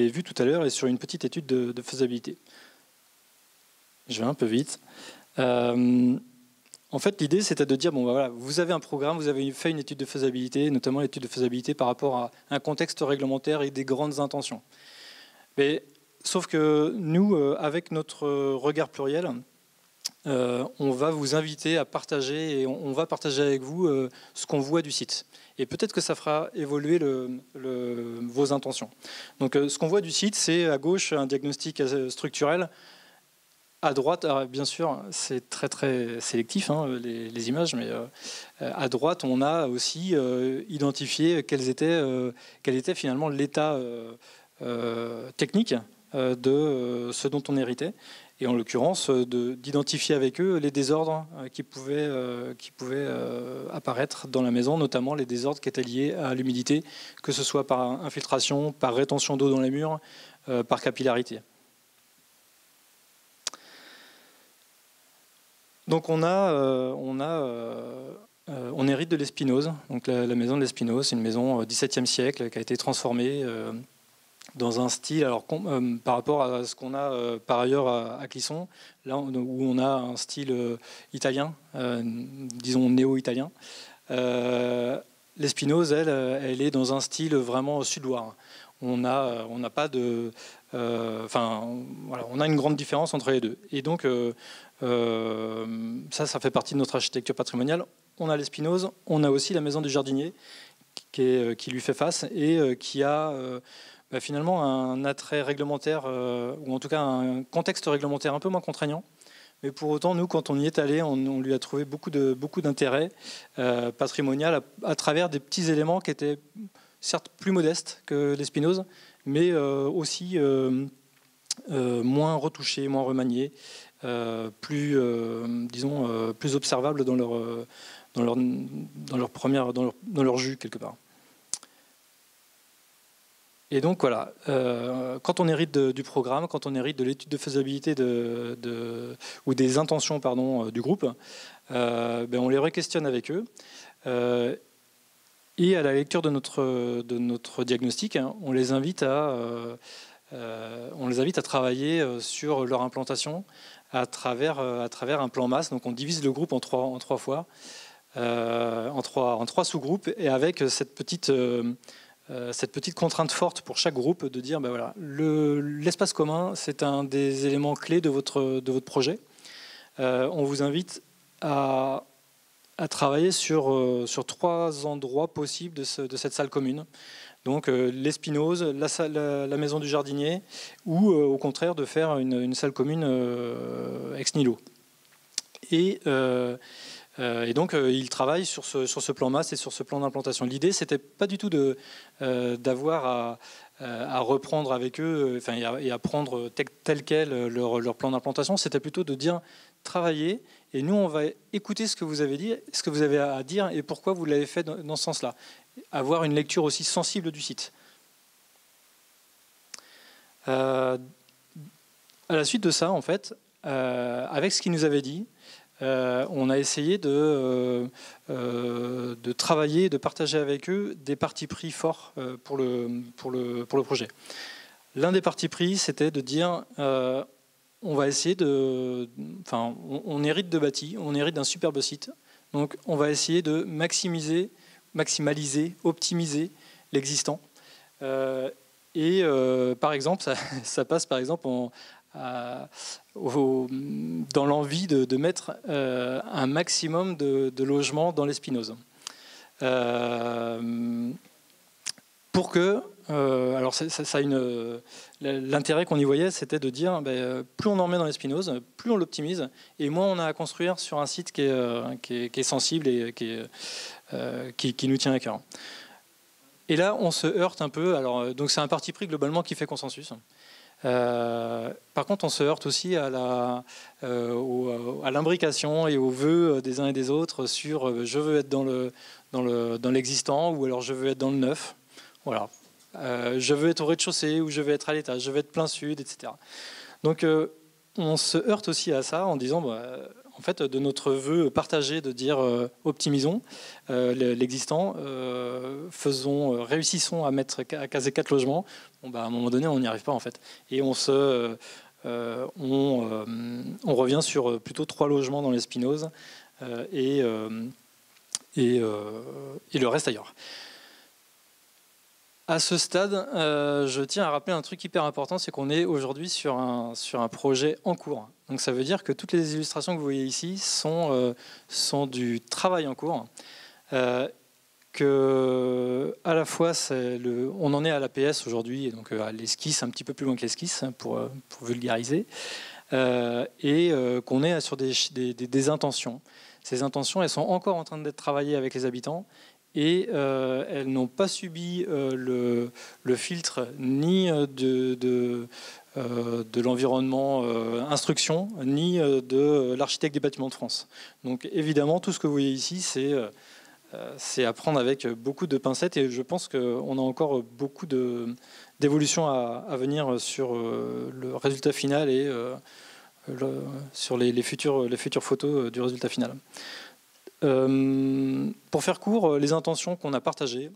vu tout à l'heure, et sur une petite étude de faisabilité. Je vais un peu vite. En fait, l'idée, c'était de dire, bon, bah, voilà, vous avez un programme, vous avez fait une étude de faisabilité, notamment l'étude de faisabilité par rapport à un contexte réglementaire et des grandes intentions. Mais, sauf que nous, avec notre regard pluriel, on va vous inviter à partager et on va partager avec vous ce qu'on voit du site. Et peut-être que ça fera évoluer vos intentions. Donc, ce qu'on voit du site, c'est à gauche un diagnostic structurel. À droite, alors bien sûr, c'est très très sélectif hein, les images, mais à droite, on a aussi identifié quel était finalement l'état technique de ce dont on héritait, et en l'occurrence d'identifier avec eux les désordres qui pouvaient apparaître dans la maison, notamment les désordres qui étaient liés à l'humidité, que ce soit par infiltration, par rétention d'eau dans les murs, par capillarité. Donc on hérite de l'Espinoze. Donc la maison de l'Espinoze, c'est une maison XVIIe siècle qui a été transformée dans un style, alors par rapport à ce qu'on a par ailleurs à Clisson, là où on a un style italien, disons néo-italien. L'Espinoze, elle est dans un style vraiment sudois. On n'a pas de, voilà, on a une grande différence entre les deux. Et donc ça fait partie de notre architecture patrimoniale. On a l'Espinoze, on a aussi la maison du jardinier qui lui fait face et qui a finalement un attrait réglementaire, ou en tout cas un contexte réglementaire un peu moins contraignant. Mais pour autant, nous, quand on y est allé, on lui a trouvé beaucoup d'intérêt patrimonial à travers des petits éléments qui étaient certes plus modestes que l'Espinoze, mais aussi moins retouchés, moins remaniés, plus observables dans leur jus quelque part. Et donc voilà, quand on hérite du programme, quand on hérite de l'étude de faisabilité ou des intentions du groupe, on les re-questionne avec eux. Et à la lecture de notre diagnostic, on les invite à travailler sur leur implantation à travers un plan masse. Donc on divise le groupe en trois fois, en trois sous-groupes, et avec cette petite contrainte forte pour chaque groupe de dire voilà, l'espace commun, c'est un des éléments clés de votre projet. On vous invite à travailler sur 3 endroits possibles de cette salle commune. Donc l'Espinoze, la maison du jardinier, ou au contraire de faire une salle commune ex nihilo. Et donc ils travaillent sur ce plan masse et sur ce plan d'implantation. L'idée, c'était pas du tout d'avoir à reprendre avec eux, et à prendre tel quel leur plan d'implantation. C'était plutôt de dire travailler, et nous on va écouter ce que vous avez dit, ce que vous avez à dire et pourquoi vous l'avez fait dans ce sens-là. Avoir une lecture aussi sensible du site. À la suite de ça, en fait, avec ce qu'ils nous avaient dit, on a essayé de travailler, de partager avec eux des partis pris forts pour le projet. L'un des partis pris, c'était de dire on va essayer on hérite de bâti, on hérite d'un superbe site, donc on va essayer de maximaliser, optimiser l'existant. Par exemple, ça passe par exemple dans l'envie de mettre un maximum de logements dans l'Espinoze. Pour que, alors l'intérêt qu'on y voyait, c'était de dire plus on en met dans l'Espinoze, plus on l'optimise, et moins on a à construire sur un site qui est sensible et qui nous tient à cœur. Et là, on se heurte un peu. Alors, donc c'est un parti pris globalement qui fait consensus. Par contre, on se heurte aussi à l'imbrication et aux vœux des uns et des autres sur je veux être dans l'existant, ou alors je veux être dans le neuf. Voilà. Je veux être au rez-de-chaussée, ou je veux être à l'étage, je veux être plein sud, etc. Donc on se heurte aussi à ça en disant en fait, de notre vœu partagé de dire optimisons l'existant, réussissons à caser 4 logements. À un moment donné, on n'y arrive pas en fait, et on se on revient sur plutôt 3 logements dans l'Espinouse et le reste ailleurs. À ce stade, je tiens à rappeler un truc hyper important, c'est qu'on est aujourd'hui sur un projet en cours. Donc ça veut dire que toutes les illustrations que vous voyez ici sont du travail en cours. Que à la fois, on en est à l'APS aujourd'hui, et donc à l'esquisse, un petit peu plus loin que l'esquisse, pour vulgariser, et qu'on est sur des intentions. Ces intentions, elles sont encore en train d'être travaillées avec les habitants, et elles n'ont pas subi le filtre ni de l'environnement instruction, ni de l'architecte des bâtiments de France. Donc évidemment, tout ce que vous voyez ici, c'est à prendre avec beaucoup de pincettes, et je pense qu'on a encore beaucoup d'évolutions à venir sur le résultat final et sur les futures photos du résultat final. Pour faire court, les intentions qu'on a partagées,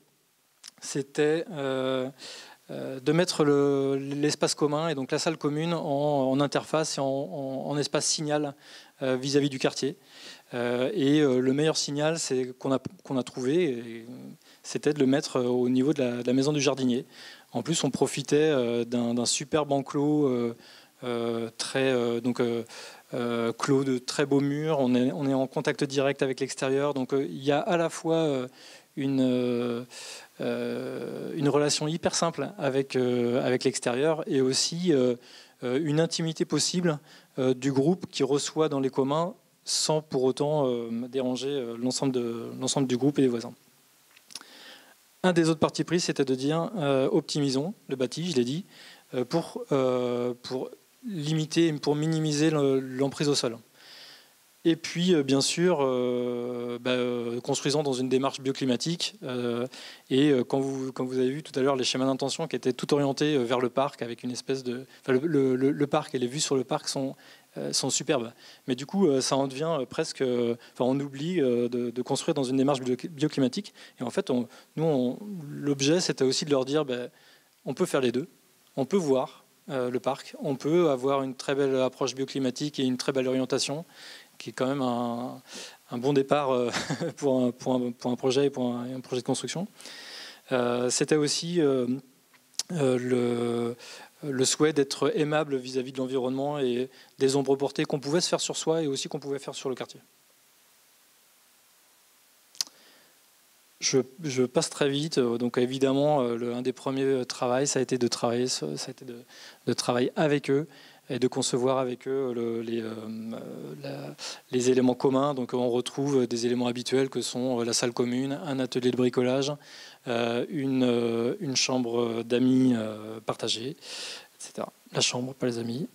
c'était de mettre l'espace commun et donc la salle commune en interface et en espace signal vis-à-vis du quartier. Et le meilleur signal qu'on a trouvé, c'était de le mettre au niveau de la maison du jardinier. En plus, on profitait d'un superbe enclos clos de très beaux murs. On est en contact direct avec l'extérieur. Donc il y a à la fois une relation hyper simple avec l'extérieur, et aussi une intimité possible du groupe qui reçoit dans les communs sans pour autant déranger l'ensemble du groupe et des voisins. Un des autres partis pris, c'était de dire optimisons le bâti, je l'ai dit, pour limiter, pour minimiser l'emprise au sol. Et puis, bien sûr, construisant dans une démarche bioclimatique. Et quand vous avez vu tout à l'heure les schémas d'intention qui étaient tout orientés vers le parc, avec une espèce de... Enfin, le parc et les vues sur le parc sont superbes. Mais du coup, ça en devient presque... Enfin, on oublie de construire dans une démarche bioclimatique. Et en fait, l'objet, c'était aussi de leur dire, on peut faire les deux. On peut voir le parc. On peut avoir une très belle approche bioclimatique et une très belle orientation, qui est quand même un bon départ pour un projet et pour un projet de construction. C'était aussi le souhait d'être aimable vis-à-vis de l'environnement et des ombres portées qu'on pouvait se faire sur soi et aussi qu'on pouvait faire sur le quartier. Je passe très vite. Donc évidemment, un des premiers travaux, ça a été de travailler avec eux et de concevoir avec eux les éléments communs. Donc on retrouve des éléments habituels que sont la salle commune, un atelier de bricolage, une chambre d'amis partagée, etc. La chambre, pas les amis.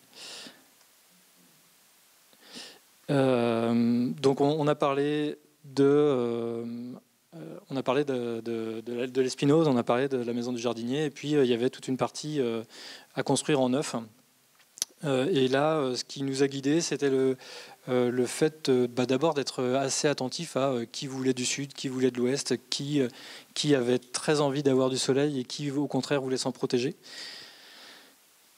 Donc on a parlé de l'Espinouse, on a parlé de la maison du jardinier, et puis il y avait toute une partie à construire en neuf. Et là, ce qui nous a guidés, c'était le fait d'abord d'être assez attentif à qui voulait du sud, qui voulait de l'ouest, qui avait très envie d'avoir du soleil et qui, au contraire, voulait s'en protéger.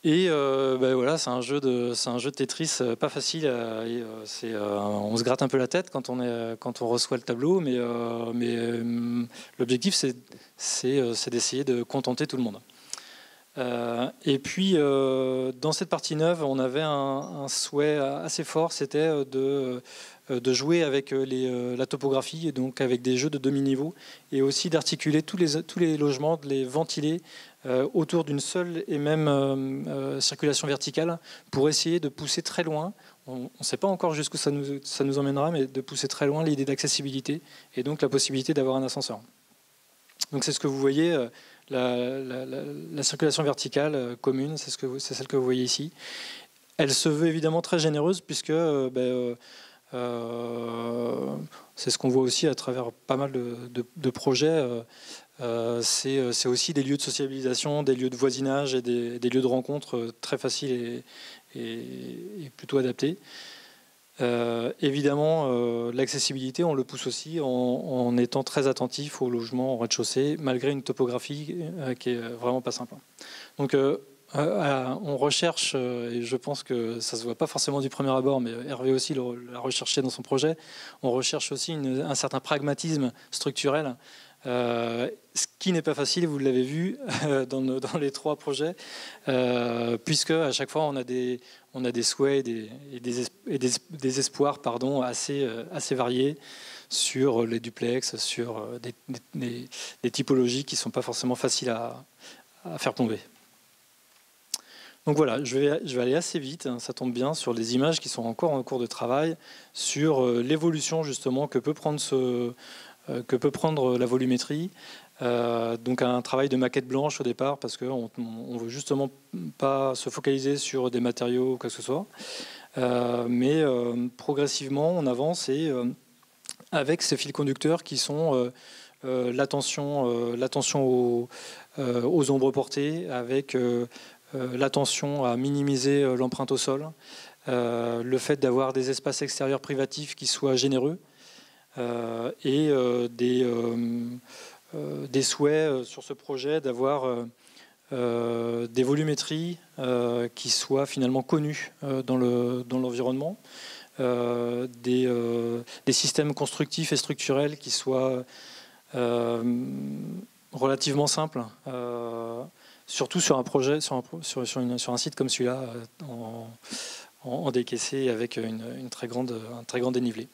Et voilà, c'est un jeu de Tetris pas facile. On se gratte un peu la tête quand on reçoit le tableau, mais l'objectif, c'est d'essayer de contenter tout le monde. Et puis, dans cette partie neuve, on avait un souhait assez fort, c'était de jouer avec la topographie, et donc avec des jeux de demi-niveau, et aussi d'articuler tous les logements, de les ventiler autour d'une seule et même circulation verticale, pour essayer de pousser très loin. On ne sait pas encore jusqu'où ça nous emmènera, mais de pousser très loin l'idée d'accessibilité, et donc la possibilité d'avoir un ascenseur. Donc c'est ce que vous voyez. La circulation verticale commune, c'est celle que vous voyez ici. Elle se veut évidemment très généreuse, puisque c'est ce qu'on voit aussi à travers pas mal de projets. C'est aussi des lieux de sociabilisation, des lieux de voisinage et des lieux de rencontre très faciles et plutôt adaptés. Évidemment, l'accessibilité, on le pousse aussi en étant très attentif au logement en rez-de-chaussée, malgré une topographie qui est vraiment pas simple. Donc, on recherche, et je pense que ça ne se voit pas forcément du premier abord, mais Hervé aussi l'a recherché dans son projet, on recherche aussi un certain pragmatisme structurel, ce qui n'est pas facile, vous l'avez vu dans les 3 projets, puisque à chaque fois on a des souhaits et des espoirs assez variés sur les duplex, sur des typologies qui ne sont pas forcément faciles à faire tomber. Donc voilà, je vais aller assez vite, hein, ça tombe bien, sur les images qui sont encore en cours de travail, sur l'évolution justement que peut prendre la volumétrie. Donc un travail de maquette blanche au départ, parce qu'on ne veut justement pas se focaliser sur des matériaux ou quoi que ce soit. Mais progressivement, on avance et avec ces fils conducteurs qui sont l'attention aux ombres portées, avec l'attention à minimiser l'empreinte au sol, le fait d'avoir des espaces extérieurs privatifs qui soient généreux et des souhaits sur ce projet d'avoir des volumétries qui soient finalement connues dans l'environnement, des systèmes constructifs et structurels qui soient relativement simples, surtout sur un projet, sur un site comme celui-là, en décaissé avec un très grand dénivelé.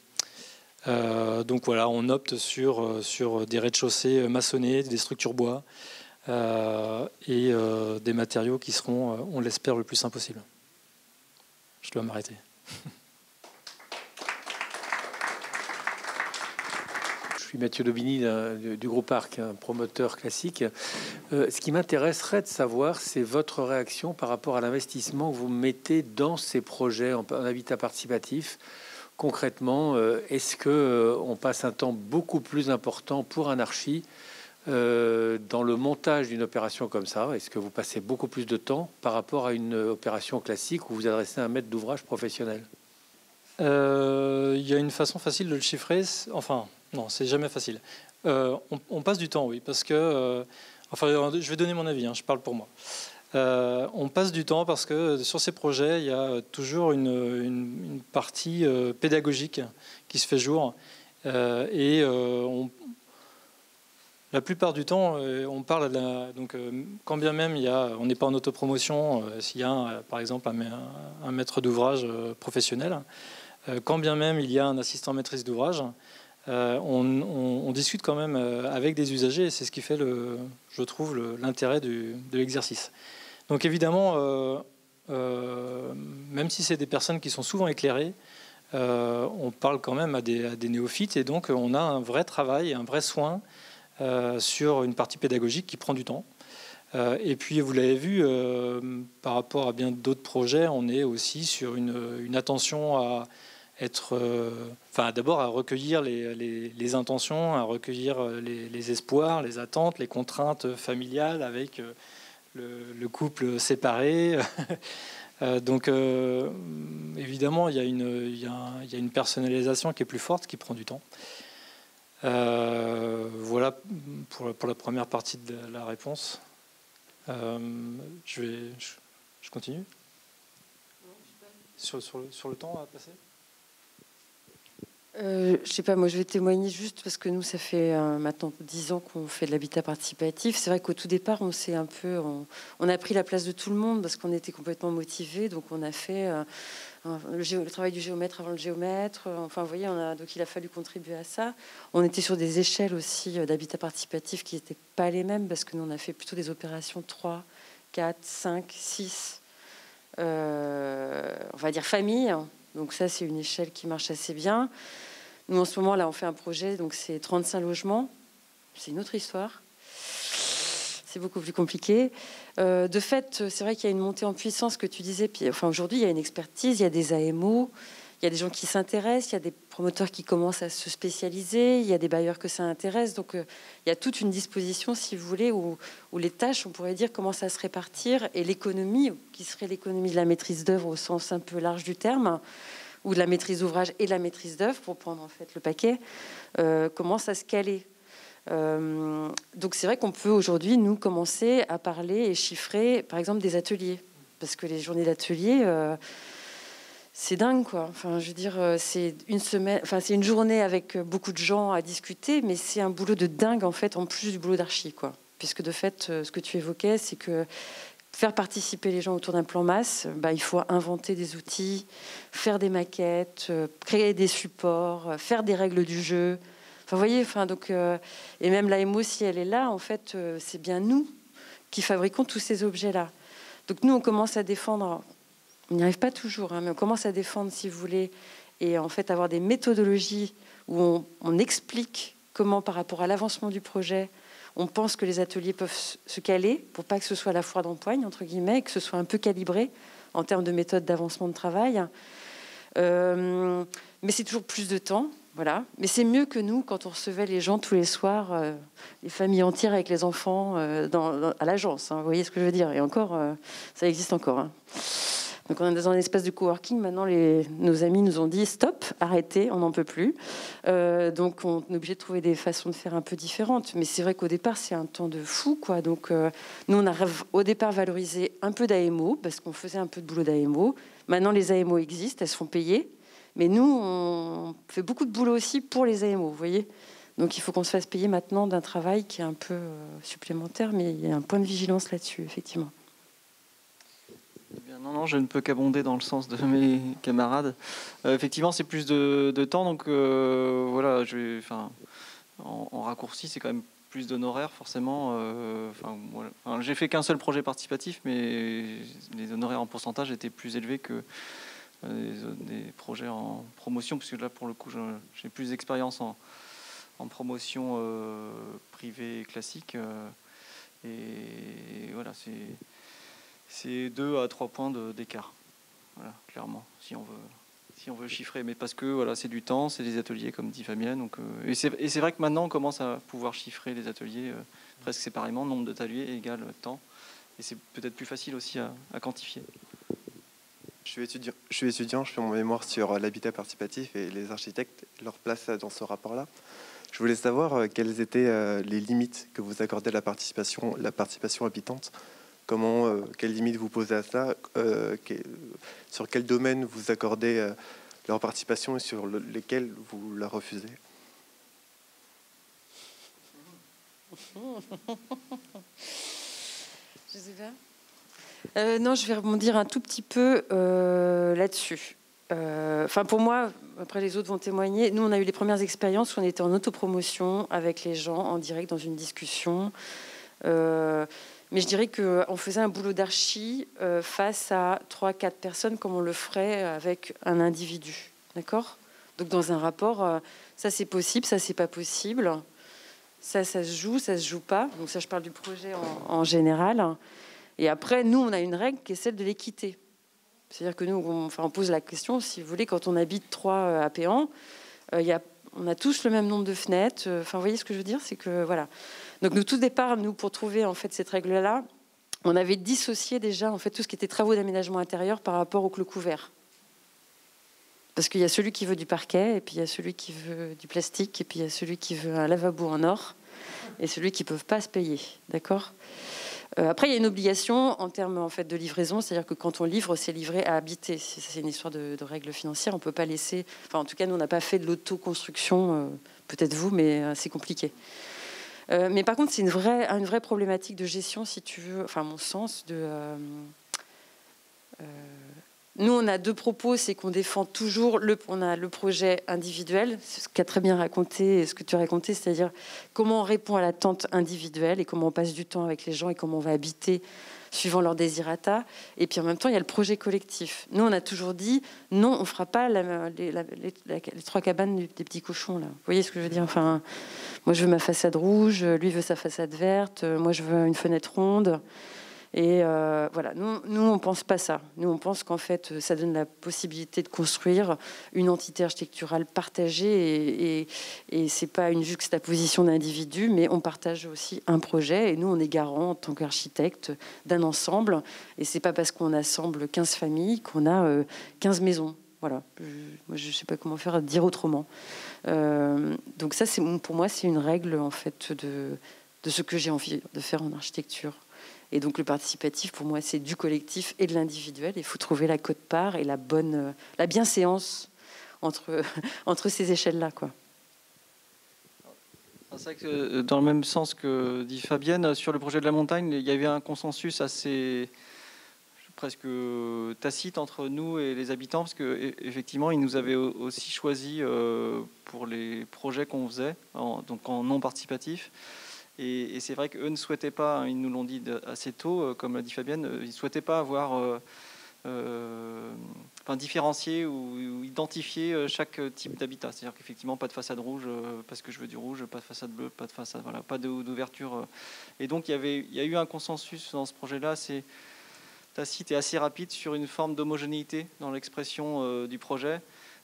Donc voilà, on opte sur des rez-de-chaussée maçonnés, des structures bois et des matériaux qui seront, on l'espère, le plus simples possible. Je dois m'arrêter. Je suis Mathieu Daubigny du groupe ARC, un promoteur classique. Ce qui m'intéresserait de savoir, c'est votre réaction par rapport à l'investissement que vous mettez dans ces projets en habitat participatif. Concrètement, est-ce qu'on passe un temps beaucoup plus important pour un archi dans le montage d'une opération comme ça? Est-ce que vous passez beaucoup plus de temps par rapport à une opération classique où vous adressez à un maître d'ouvrage professionnel? Il y a une façon facile de le chiffrer. Enfin, non, c'est jamais facile. On passe du temps, oui, parce que... je vais donner mon avis, hein, je parle pour moi. On passe du temps parce que sur ces projets, il y a toujours une partie pédagogique qui se fait jour. La plupart du temps, on parle donc quand bien même on n'est pas en autopromotion, s'il y a par exemple un maître d'ouvrage professionnel, quand bien même il y a un assistant maîtrise d'ouvrage, on discute quand même avec des usagers et c'est ce qui fait, je trouve, l'intérêt de l'exercice. Donc évidemment, même si c'est des personnes qui sont souvent éclairées, on parle quand même à des néophytes et donc on a un vrai travail, un vrai soin sur une partie pédagogique qui prend du temps. Et puis vous l'avez vu, par rapport à bien d'autres projets, on est aussi sur une attention à être, d'abord à recueillir les intentions, à recueillir les espoirs, les attentes, les contraintes familiales avec le couple séparé. Donc évidemment, il y a une personnalisation qui est plus forte, qui prend du temps. Voilà pour la première partie de la réponse. Je continue sur le temps à passer. Je sais pas, moi je vais témoigner juste parce que nous ça fait maintenant 10 ans qu'on fait de l'habitat participatif. C'est vrai qu'au tout départ on a pris la place de tout le monde parce qu'on était complètement motivés, donc on a fait le travail du géomètre avant le géomètre. Enfin vous voyez, donc il a fallu contribuer à ça. On était sur des échelles aussi d'habitat participatif qui n'étaient pas les mêmes parce que nous on a fait plutôt des opérations 3, 4, 5, 6 on va dire famille. Donc ça c'est une échelle qui marche assez bien. Nous, en ce moment, là, on fait un projet, donc c'est 35 logements. C'est une autre histoire. C'est beaucoup plus compliqué. De fait, c'est vrai qu'il y a une montée en puissance que tu disais. Puis, aujourd'hui, il y a une expertise, il y a des AMO, il y a des gens qui s'intéressent, il y a des promoteurs qui commencent à se spécialiser, il y a des bailleurs que ça intéresse. Donc, il y a toute une disposition, si vous voulez, où les tâches, on pourrait dire, commencent à se répartir. Et l'économie, qui serait l'économie de la maîtrise d'œuvre au sens un peu large du terme, ou de la maîtrise d'ouvrage et de la maîtrise d'œuvre, pour prendre en fait le paquet, commence à se caler. Donc c'est vrai qu'on peut aujourd'hui, nous, commencer à parler et chiffrer, par exemple, des ateliers. Parce que les journées d'atelier, c'est dingue, quoi. Enfin, je veux dire, c'est une semaine, enfin, c'est une journée avec beaucoup de gens à discuter, mais c'est un boulot de dingue, en fait, en plus du boulot d'archi, quoi. Puisque de fait, ce que tu évoquais, c'est que faire participer les gens autour d'un plan masse, il faut inventer des outils, faire des maquettes, créer des supports, faire des règles du jeu. Enfin, vous voyez, donc, et même l'AMO, si elle est là, en fait, c'est bien nous qui fabriquons tous ces objets-là. Donc nous, on commence à défendre, on n'y arrive pas toujours, mais on commence à défendre, si vous voulez, et en fait avoir des méthodologies où on explique comment, par rapport à l'avancement du projet, on pense que les ateliers peuvent se caler pour pas que ce soit la foire d'empoigne, entre guillemets, et que ce soit un peu calibré en termes de méthode d'avancement de travail. Mais c'est toujours plus de temps. Voilà. Mais c'est mieux que nous, quand on recevait les gens tous les soirs, les familles entières avec les enfants à l'agence. Vous voyez ce que je veux dire? Et encore, ça existe encore. Donc on est dans un espace de coworking. Maintenant, nos amis nous ont dit stop, arrêtez, on n'en peut plus. Donc on est obligé de trouver des façons de faire un peu différentes. Mais c'est vrai qu'au départ, c'est un temps de fou, quoi. Donc nous, on a au départ valorisé un peu d'AMO parce qu'on faisait un peu de boulot d'AMO. Maintenant, les AMO existent, elles se font payer. Mais nous, on fait beaucoup de boulot aussi pour les AMO, vous voyez. Donc il faut qu'on se fasse payer maintenant d'un travail qui est un peu supplémentaire, mais il y a un point de vigilance là-dessus, effectivement. Eh bien, non, je ne peux qu'abonder dans le sens de mes camarades. Effectivement, c'est plus de temps, donc voilà, en raccourci, c'est quand même plus d'honoraires, forcément. Voilà. J'ai fait qu'un seul projet participatif, mais les honoraires en pourcentage étaient plus élevés que des projets en promotion, parce que là, pour le coup, j'ai plus d'expérience en promotion privée classique. Et voilà, c'est 2 à 3 points d'écart. Voilà, clairement, si on veut chiffrer. Mais parce que voilà, c'est du temps, c'est des ateliers, comme dit Fabien. Donc, et c'est vrai que maintenant, on commence à pouvoir chiffrer les ateliers presque séparément, nombre d'ateliers égale temps. Et c'est peut-être plus facile aussi à quantifier. Je suis étudiant, je fais mon mémoire sur l'habitat participatif et les architectes, leur place dans ce rapport-là. Je voulais savoir quelles étaient les limites que vous accordez à la participation habitante. Quelles limites vous posez à ça, sur quel domaine vous accordez leur participation et sur lesquels vous la refusez. Je sais pas. Non, je vais rebondir un tout petit peu là-dessus. Pour moi, après les autres vont témoigner, nous on a eu les premières expériences où on était en autopromotion avec les gens en direct dans une discussion. Mais je dirais qu'on faisait un boulot d'archi face à 3-4 personnes comme on le ferait avec un individu. D'accord? Donc dans un rapport, ça c'est possible, ça c'est pas possible. Ça se joue pas. Donc ça, je parle du projet en général. Et après, nous, on a une règle qui est celle de l'équité. C'est-à-dire que nous, on pose la question, si vous voulez, quand on habite 3 APAN, on a tous le même nombre de fenêtres. Vous voyez ce que je veux dire? C'est que, voilà. Donc, nous, tout départ, pour trouver en fait, cette règle-là, on avait dissocié déjà en fait, tout ce qui était travaux d'aménagement intérieur par rapport au clos couvert. Parce qu'il y a celui qui veut du parquet, et puis il y a celui qui veut du plastique, et puis il y a celui qui veut un lavabo en or, et celui qui ne peut pas se payer. D'accord? Après, il y a une obligation en termes en fait, de livraison, c'est-à-dire que quand on livre, c'est livré à habiter. C'est une histoire de règles financières. On ne peut pas laisser... en tout cas, nous, on n'a pas fait de l'autoconstruction, peut-être vous, mais c'est compliqué. Mais par contre, c'est une vraie problématique de gestion, si tu veux, à mon sens, nous, on a 2 propos, c'est qu'on défend toujours on a le projet individuel, c'est ce qu'a très bien raconté, ce que tu as raconté, c'est-à-dire comment on répond à l'attente individuelle et comment on passe du temps avec les gens et comment on va habiter suivant leur désirata. Et puis en même temps, il y a le projet collectif. Nous, on a toujours dit, non, on ne fera pas les 3 cabanes des petits cochons. Là. Vous voyez ce que je veux dire? Moi, je veux ma façade rouge, lui veut sa façade verte, moi, je veux une fenêtre ronde. Et voilà, nous on pense pas ça. Nous, on pense qu'en fait, ça donne la possibilité de construire une entité architecturale partagée et c'est pas une juxtaposition d'individus, mais on partage aussi un projet. Et nous, on est garant en tant qu'architecte d'un ensemble. Et c'est pas parce qu'on assemble 15 familles qu'on a 15 maisons. Voilà. Moi, je sais pas comment faire à dire autrement. Donc ça, pour moi, c'est une règle en fait de de ce que j'ai envie de faire en architecture. Et donc le participatif, pour moi, c'est du collectif et de l'individuel. Il faut trouver la quote-part et la bienséance entre ces échelles-là, quoi. C'est vrai que dans le même sens que dit Fabienne, sur le projet de la montagne, il y avait un consensus assez presque tacite entre nous et les habitants, parce qu'effectivement, ils nous avaient aussi choisi pour les projets qu'on faisait, donc en non participatif. Et c'est vrai qu'eux ne souhaitaient pas, ils nous l'ont dit assez tôt, comme l'a dit Fabienne, ils ne souhaitaient pas avoir différencier ou identifier chaque type d'habitat. C'est-à-dire qu'effectivement, pas de façade rouge parce que je veux du rouge, pas de façade bleue, pas de façade, voilà, pas d'ouverture. Et donc, il y a eu un consensus dans ce projet-là, c'est tacite et assez rapide sur une forme d'homogénéité dans l'expression du projet.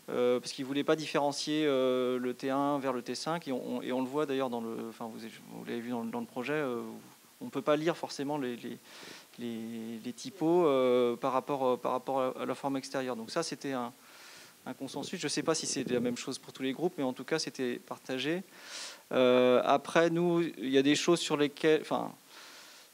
Parce qu'ils ne voulaient pas différencier le T1 vers le T5, et on le voit d'ailleurs dans le, enfin vous l'avez vu dans le projet, on ne peut pas lire forcément les typos par rapport à la forme extérieure. Donc ça, c'était un consensus. Je ne sais pas si c'est la même chose pour tous les groupes, mais en tout cas, c'était partagé. Après, nous, il y a des choses sur lesquelles...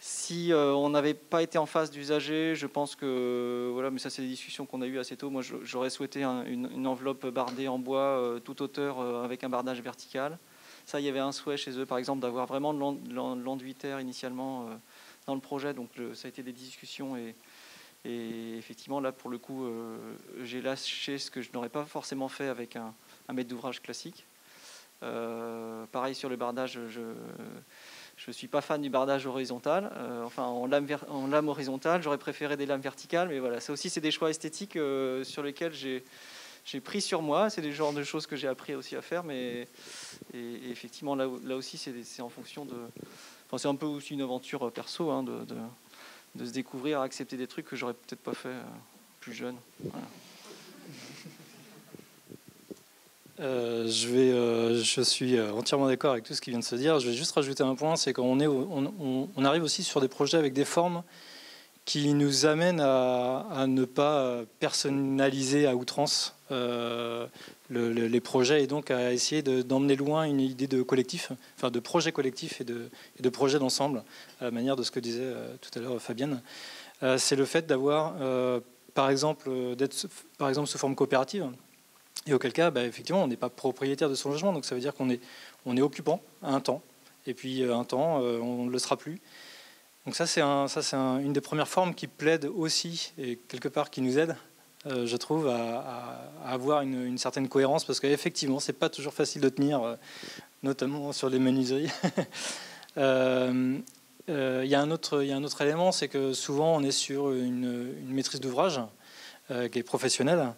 Si on n'avait pas été en face d'usagers, je pense que, voilà, mais ça c'est des discussions qu'on a eues assez tôt. Moi, j'aurais souhaité une enveloppe bardée en bois toute hauteur avec un bardage vertical. Ça, il y avait un souhait chez eux, par exemple, d'avoir vraiment de l'enduitaire initialement dans le projet. Donc ça a été des discussions et effectivement, là, pour le coup, j'ai lâché ce que je n'aurais pas forcément fait avec un maître d'ouvrage classique. Pareil sur le bardage, je ne suis pas fan du bardage horizontal, en lame horizontale, j'aurais préféré des lames verticales, mais voilà, ça aussi c'est des choix esthétiques sur lesquels j'ai pris sur moi, c'est des genres de choses que j'ai appris aussi à faire, mais et effectivement là aussi c'est en fonction de... Enfin, c'est un peu aussi une aventure perso, hein, de se découvrir, accepter des trucs que j'aurais peut-être pas fait plus jeune. Voilà. Je suis entièrement d'accord avec tout ce qui vient de se dire. Je vais juste rajouter un point, c'est qu'on on arrive aussi sur des projets avec des formes qui nous amènent à ne pas personnaliser à outrance les projets et donc à essayer d'emmener loin une idée de collectif, enfin de projet collectif et de projet d'ensemble, à la manière de ce que disait tout à l'heure Fabienne. C'est le fait d'avoir, par exemple, d'être sous forme coopérative. Et auquel cas, effectivement, on n'est pas propriétaire de son logement, donc ça veut dire qu'on est occupant à un temps, et puis un temps, on ne le sera plus. Donc ça, c'est une des premières formes qui plaide aussi, et quelque part qui nous aide, je trouve, à avoir une certaine cohérence, parce qu'effectivement, c'est pas toujours facile de tenir, notamment sur les menuiseries. Il y a un autre élément, c'est que souvent, on est sur une maîtrise d'ouvrage qui est professionnelle.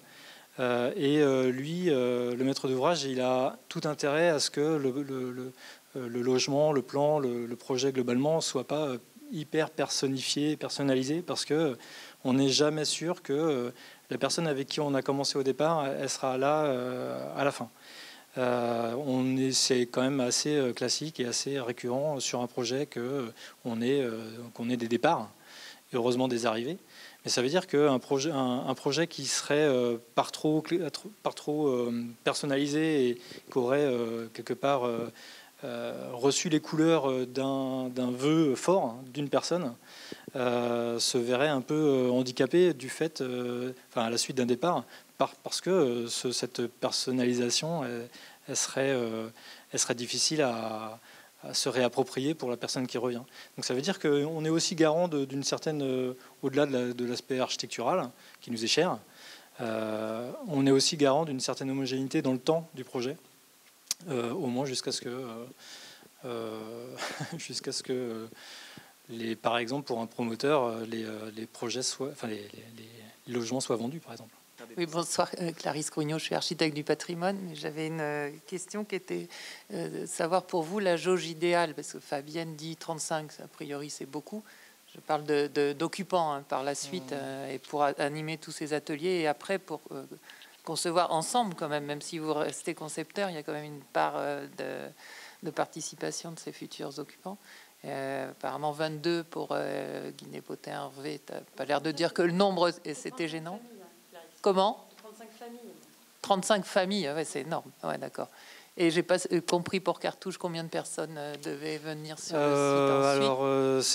Lui, le maître d'ouvrage, il a tout intérêt à ce que le logement, le plan, le projet globalement ne soit pas hyper personnifié, personnalisé, parce qu'on n'est jamais sûr que la personne avec qui on a commencé au départ, elle sera là à la fin. C'est quand même assez classique et assez récurrent sur un projet qu'on ait des départs et heureusement des arrivées. Mais ça veut dire qu'un projet qui serait par trop personnalisé et qui aurait quelque part reçu les couleurs d'un vœu fort d'une personne se verrait un peu handicapé du fait, à la suite d'un départ, parce que cette personnalisation, elle serait difficile à se réapproprier pour la personne qui revient. Donc ça veut dire qu'on est aussi garant d'une certaine, au-delà de l'aspect architectural, qui nous est cher, on est aussi garant d'une certaine homogénéité dans le temps du projet, au moins jusqu'à ce que par exemple, pour un promoteur, les projets les logements soient vendus, par exemple. Oui, bonsoir, Clarisse Cougnon, je suis architecte du patrimoine. J'avais une question qui était savoir pour vous la jauge idéale, parce que Fabienne dit 35, a priori c'est beaucoup. Je parle d'occupants par la suite, et pour animer tous ces ateliers, et après pour concevoir ensemble quand même si vous restez concepteur, il y a quand même une part de participation de ces futurs occupants. Apparemment 22 pour Guinépotin, Hervé, t'as pas l'air de dire que le nombre c'était gênant. Comment ? 35 familles. 35 familles, ouais, c'est énorme. Ouais, d'accord. Et j'ai pas compris pour Cartouche combien de personnes devaient venir sur le site ensuite. Alors,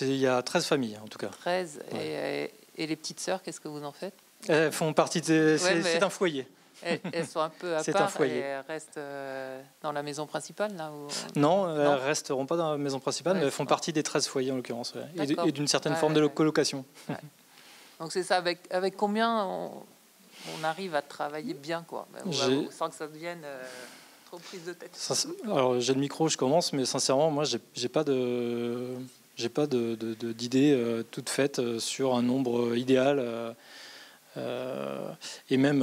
il y a 13 familles, en tout cas. 13. Ouais. Et les petites sœurs, qu'est-ce que vous en faites? Elles font partie c'est un foyer. Elles sont un peu à C'est part un foyer. et elles restent dans la maison principale là où... Non, elles ne resteront pas dans la maison principale, Ouais, mais elles font partie des 13 foyers en l'occurrence, ouais. D'accord. Et d'une certaine forme de colocation. Ouais. Donc c'est ça, avec combien on arrive à travailler bien, quoi, sans que ça devienne trop prise de tête. Alors j'ai le micro, je commence, mais sincèrement, moi, j'ai pas d'idée toute faite sur un nombre idéal. Et même,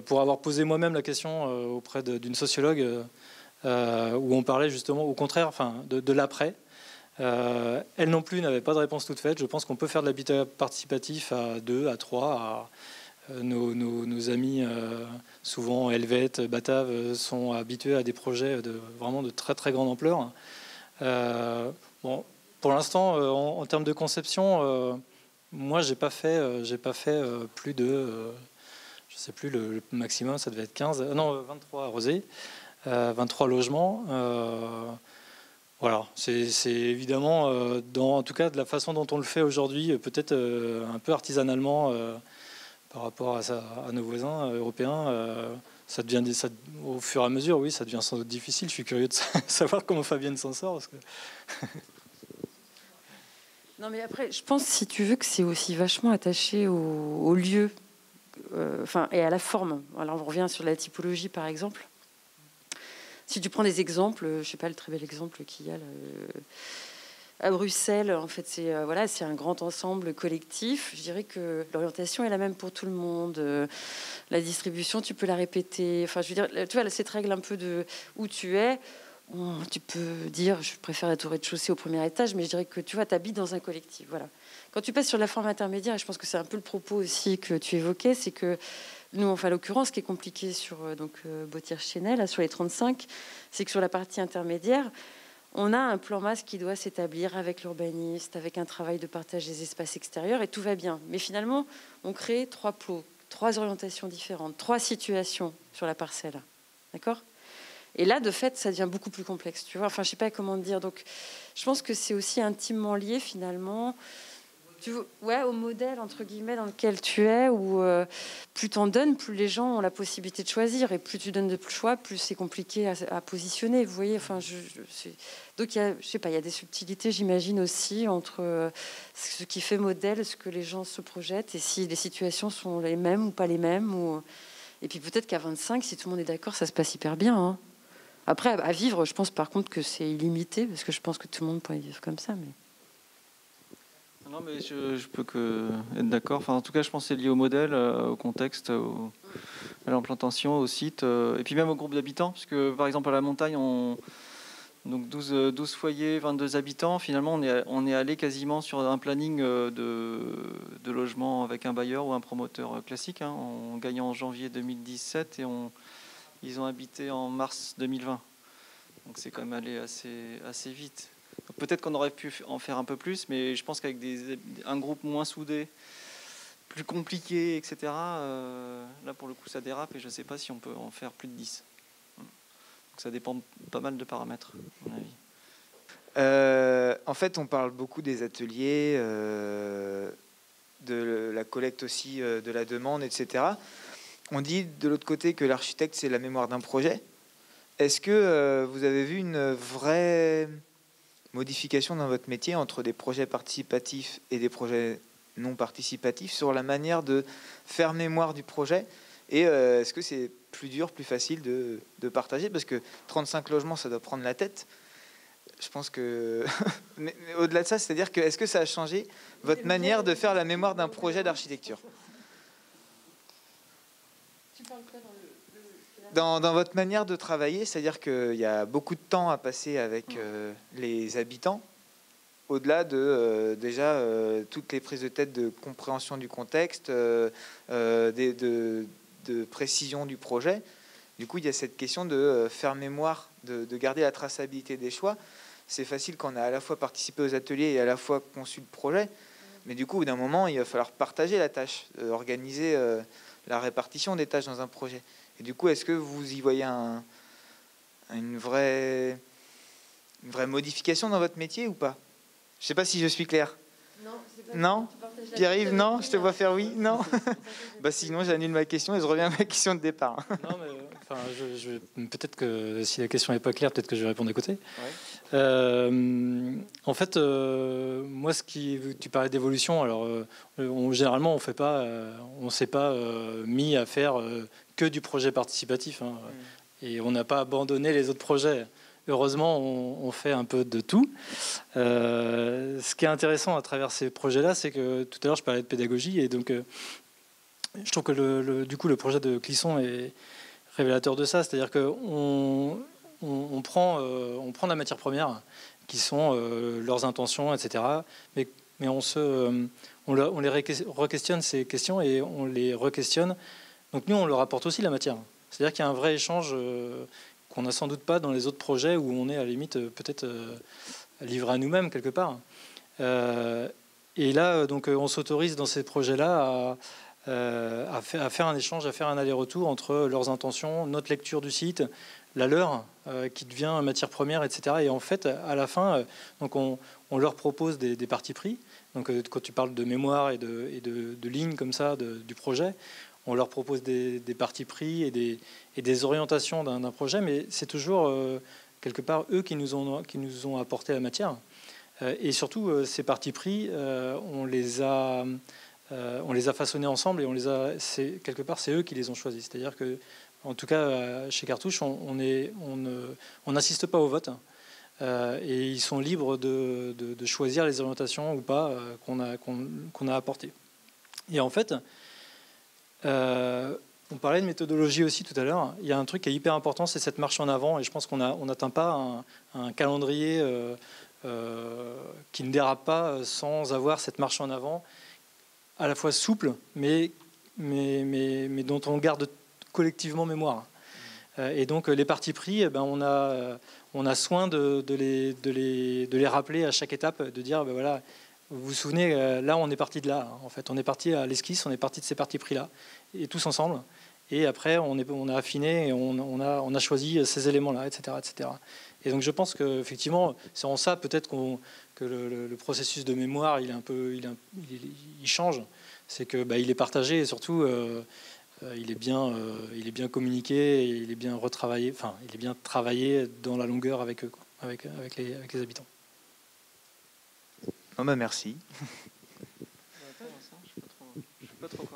pour avoir posé moi-même la question auprès d'une sociologue, où on parlait justement, au contraire, de l'après. Elle non plus n'avait pas de réponse toute faite. Je pense qu'on peut faire de l'habitat participatif à 2, à 3. Nos amis, souvent helvètes, bataves, sont habitués à des projets vraiment de très très grande ampleur. Bon, pour l'instant, en termes de conception, moi, j'ai pas fait plus de, je sais plus, le maximum, ça devait être 23 arrosés, 23 logements. Voilà, c'est évidemment, en tout cas de la façon dont on le fait aujourd'hui, peut-être un peu artisanalement par rapport à nos voisins européens. Ça devient au fur et à mesure, oui, ça devient sans doute difficile. Je suis curieux de savoir comment Fabienne s'en sort. Parce que Non, mais après, je pense, si tu veux, que c'est aussi vachement attaché au lieu, et à la forme. Alors, on revient sur la typologie, par exemple. Si tu prends des exemples, je sais pas, le très bel exemple qu'il y a là, à Bruxelles, en fait, c'est un grand ensemble collectif. Je dirais que l'orientation est la même pour tout le monde. La distribution, tu peux la répéter. Enfin, je veux dire, tu vois, cette règle un peu de où tu es. Bon, tu peux dire, je préfère être au rez-de-chaussée au premier étage, mais je dirais que tu vois, tu habites dans un collectif. Voilà. Quand tu passes sur la forme intermédiaire, et je pense que c'est un peu le propos aussi que tu évoquais, c'est que nous, enfin, l'occurrence, ce qui est compliqué sur Bautières-Chénel, sur les 35, c'est que sur la partie intermédiaire, on a un plan masse qui doit s'établir avec l'urbaniste, avec un travail de partage des espaces extérieurs, et tout va bien. Mais finalement, on crée 3 plots, 3 orientations différentes, 3 situations sur la parcelle. D'accord ? Et là, de fait, ça devient beaucoup plus complexe. Tu vois, enfin, je sais pas comment te dire. Donc, je pense que c'est aussi intimement lié finalement, au modèle entre guillemets dans lequel tu es. Où plus t'en donnes, plus les gens ont la possibilité de choisir, et plus tu donnes de choix, plus c'est compliqué à positionner. Vous voyez, enfin, donc il y a, je sais pas, il y a des subtilités, j'imagine aussi entre ce qui fait modèle, ce que les gens se projettent, et si les situations sont les mêmes ou pas les mêmes. Et puis peut-être qu'à 25, si tout le monde est d'accord, ça se passe hyper bien. Hein. Après, à vivre, je pense par contre que c'est illimité, parce que je pense que tout le monde pourrait vivre comme ça. Mais... Non, mais je peux que être d'accord. Enfin, en tout cas, je pense que c'est lié au modèle, au contexte, à l'implantation, au site, et puis même au groupe d'habitants, puisque par exemple à la montagne, donc 12 foyers, 22 habitants. Finalement, on est allé quasiment sur un planning de logement avec un bailleur ou un promoteur classique. Hein. On gagne en janvier 2017 et ils ont habité en mars 2020. Donc c'est quand même allé assez vite. Peut-être qu'on aurait pu en faire un peu plus, mais je pense qu'avec un groupe moins soudé, plus compliqué, etc., là pour le coup ça dérape et je ne sais pas si on peut en faire plus de 10. Donc ça dépend pas mal de paramètres, à mon avis. En fait, on parle beaucoup des ateliers, de la collecte aussi, de la demande, etc. On dit de l'autre côté que l'architecte, c'est la mémoire d'un projet. Est-ce que vous avez vu une vraie modification dans votre métier entre des projets participatifs et des projets non participatifs sur la manière de faire mémoire du projet? Et est-ce que c'est plus dur, plus facile de partager? Parce que 35 logements, ça doit prendre la tête. Je pense que... mais au-delà de ça, c'est-à-dire que est-ce que ça a changé votre manière de faire la mémoire d'un projet d'architecture? Dans votre manière de travailler, c'est-à-dire qu'il y a beaucoup de temps à passer avec les habitants, au-delà de déjà toutes les prises de tête de compréhension du contexte, de précision du projet. Du coup, il y a cette question de faire mémoire, de garder la traçabilité des choix. C'est facile quand on a à la fois participé aux ateliers et à la fois conçu le projet. Mais du coup, au bout d'un moment, il va falloir partager la tâche, organiser la répartition des tâches dans un projet. Et du coup, est-ce que vous y voyez une vraie modification dans votre métier ou pas? Je ne sais pas si je suis clair. Non, Pierre-Yves, non, je te vois faire oui, non. Bah sinon, j'annule ma question et je reviens à ma question de départ. Non, mais enfin, peut-être que si la question n'est pas claire, peut-être que je vais répondre à côté. Ouais. En fait, moi, tu parlais d'évolution. Alors, généralement, on s'est pas mis à faire que du projet participatif, hein. Et on n'a pas abandonné les autres projets. Heureusement, on fait un peu de tout. Ce qui est intéressant à travers ces projets-là, c'est que tout à l'heure, je parlais de pédagogie, et donc je trouve que du coup, le projet de Clisson est révélateur de ça. C'est-à-dire qu'on prend la matière première, qui sont leurs intentions, etc. Mais on les re-questionne ces questions et on les re-questionne. Donc nous, on leur apporte aussi la matière. C'est-à-dire qu'il y a un vrai échange qu'on n'a sans doute pas dans les autres projets où on est à la limite peut-être livré à nous-mêmes quelque part. Et là, donc, on s'autorise dans ces projets-là à faire un échange, à faire un aller-retour entre leurs intentions, notre lecture du site, la leur, qui devient matière première, etc. Et en fait, à la fin, donc on leur propose des partis pris. Donc, quand tu parles de mémoire et de lignes comme ça du projet, on leur propose des partis pris et des orientations d'un projet, mais c'est toujours quelque part eux qui nous ont apporté la matière. Et surtout, ces partis pris, on les a façonnés ensemble et quelque part, c'est eux qui les ont choisis. C'est-à-dire que, en tout cas, chez Cartouche, on n'assiste pas au vote. Et ils sont libres de choisir les orientations ou pas qu'on a apportées. Et en fait, on parlait de méthodologie aussi tout à l'heure. Il y a un truc qui est hyper important, c'est cette marche en avant. Et je pense qu'on n'atteint pas un calendrier qui ne dérape pas sans avoir cette marche en avant, à la fois souple, mais dont on garde collectivement mémoire. Et donc les partis pris, on a soin de les rappeler à chaque étape, de dire voilà. Vous vous souvenez, là, on est parti de là. En fait, on est parti à l'esquisse, on est parti de ces partis pris-là, et tous ensemble. Et après, on a affiné et on a choisi ces éléments-là, etc., etc. Et donc, je pense qu'effectivement, c'est en ça peut-être que le processus de mémoire, il change. C'est que il est partagé et surtout, il est bien communiqué, et il est bien retravaillé. Enfin, il est bien travaillé dans la longueur avec eux, avec les habitants. Oh bah merci.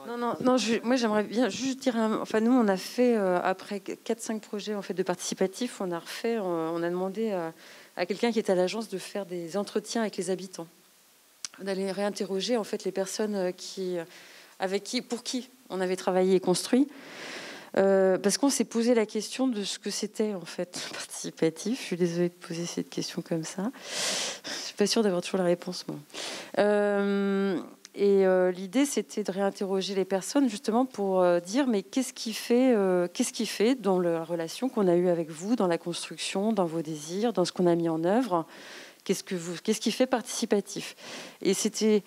Non, moi j'aimerais bien juste dire, enfin nous on a fait après 4-5 projets en fait de participatif, on a demandé à quelqu'un qui est à l'agence de faire des entretiens avec les habitants, d'aller réinterroger en fait les personnes pour qui on avait travaillé et construit. Parce qu'on s'est posé la question de ce que c'était en fait participatif. Je suis désolée de poser cette question comme ça. Je suis pas sûre d'avoir toujours la réponse, moi. L'idée, c'était de réinterroger les personnes justement pour dire mais qu'est-ce qui fait dans la relation qu'on a eue avec vous, dans la construction, dans vos désirs, dans ce qu'on a mis en œuvre, qu'est-ce qui fait participatif? Et c'était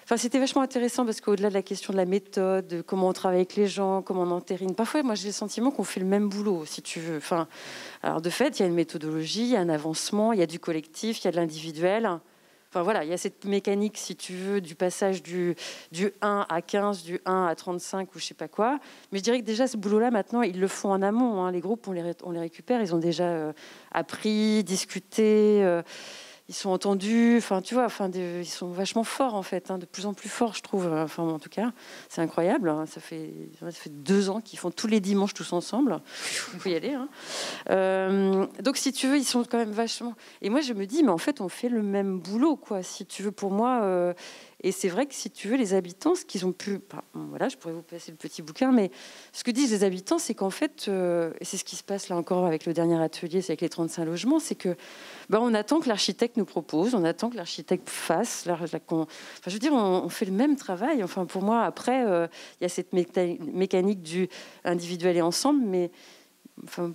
vachement intéressant parce qu'au-delà de la question de la méthode, de comment on travaille avec les gens, comment on entérine, parfois, moi, j'ai le sentiment qu'on fait le même boulot, si tu veux. Alors, de fait, il y a une méthodologie, il y a un avancement, il y a du collectif, il y a de l'individuel. Enfin, voilà, il y a cette mécanique, si tu veux, du passage du 1 à 15, du 1 à 35 ou je sais pas quoi. Mais je dirais que déjà, ce boulot-là, maintenant, ils le font en amont. Hein. Les groupes, on les récupère, ils ont déjà appris, discuté... ils sont entendus, ils sont vachement forts en fait, de plus en plus forts je trouve. En tout cas, c'est incroyable. Ça fait 2 ans qu'ils font tous les dimanches tous ensemble. Il faut y aller. Donc si tu veux, ils sont quand même vachement. Et moi je me dis, mais en fait on fait le même boulot quoi. Si tu veux pour moi. Et c'est vrai que si tu veux, les habitants, ce qu'ils ont pu... voilà, je pourrais vous passer le petit bouquin, mais ce que disent les habitants, c'est qu'en fait, et c'est ce qui se passe là encore avec le dernier atelier, c'est avec les 35 logements, c'est que on attend que l'architecte nous propose, on attend que l'architecte fasse. Je veux dire, on fait le même travail. Enfin, pour moi, après, il y a cette mécanique du individuel et ensemble, mais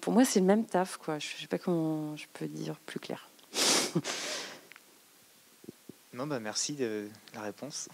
pour moi, c'est le même taf, quoi. Je ne sais pas comment je peux dire plus clair. Non, merci de la réponse.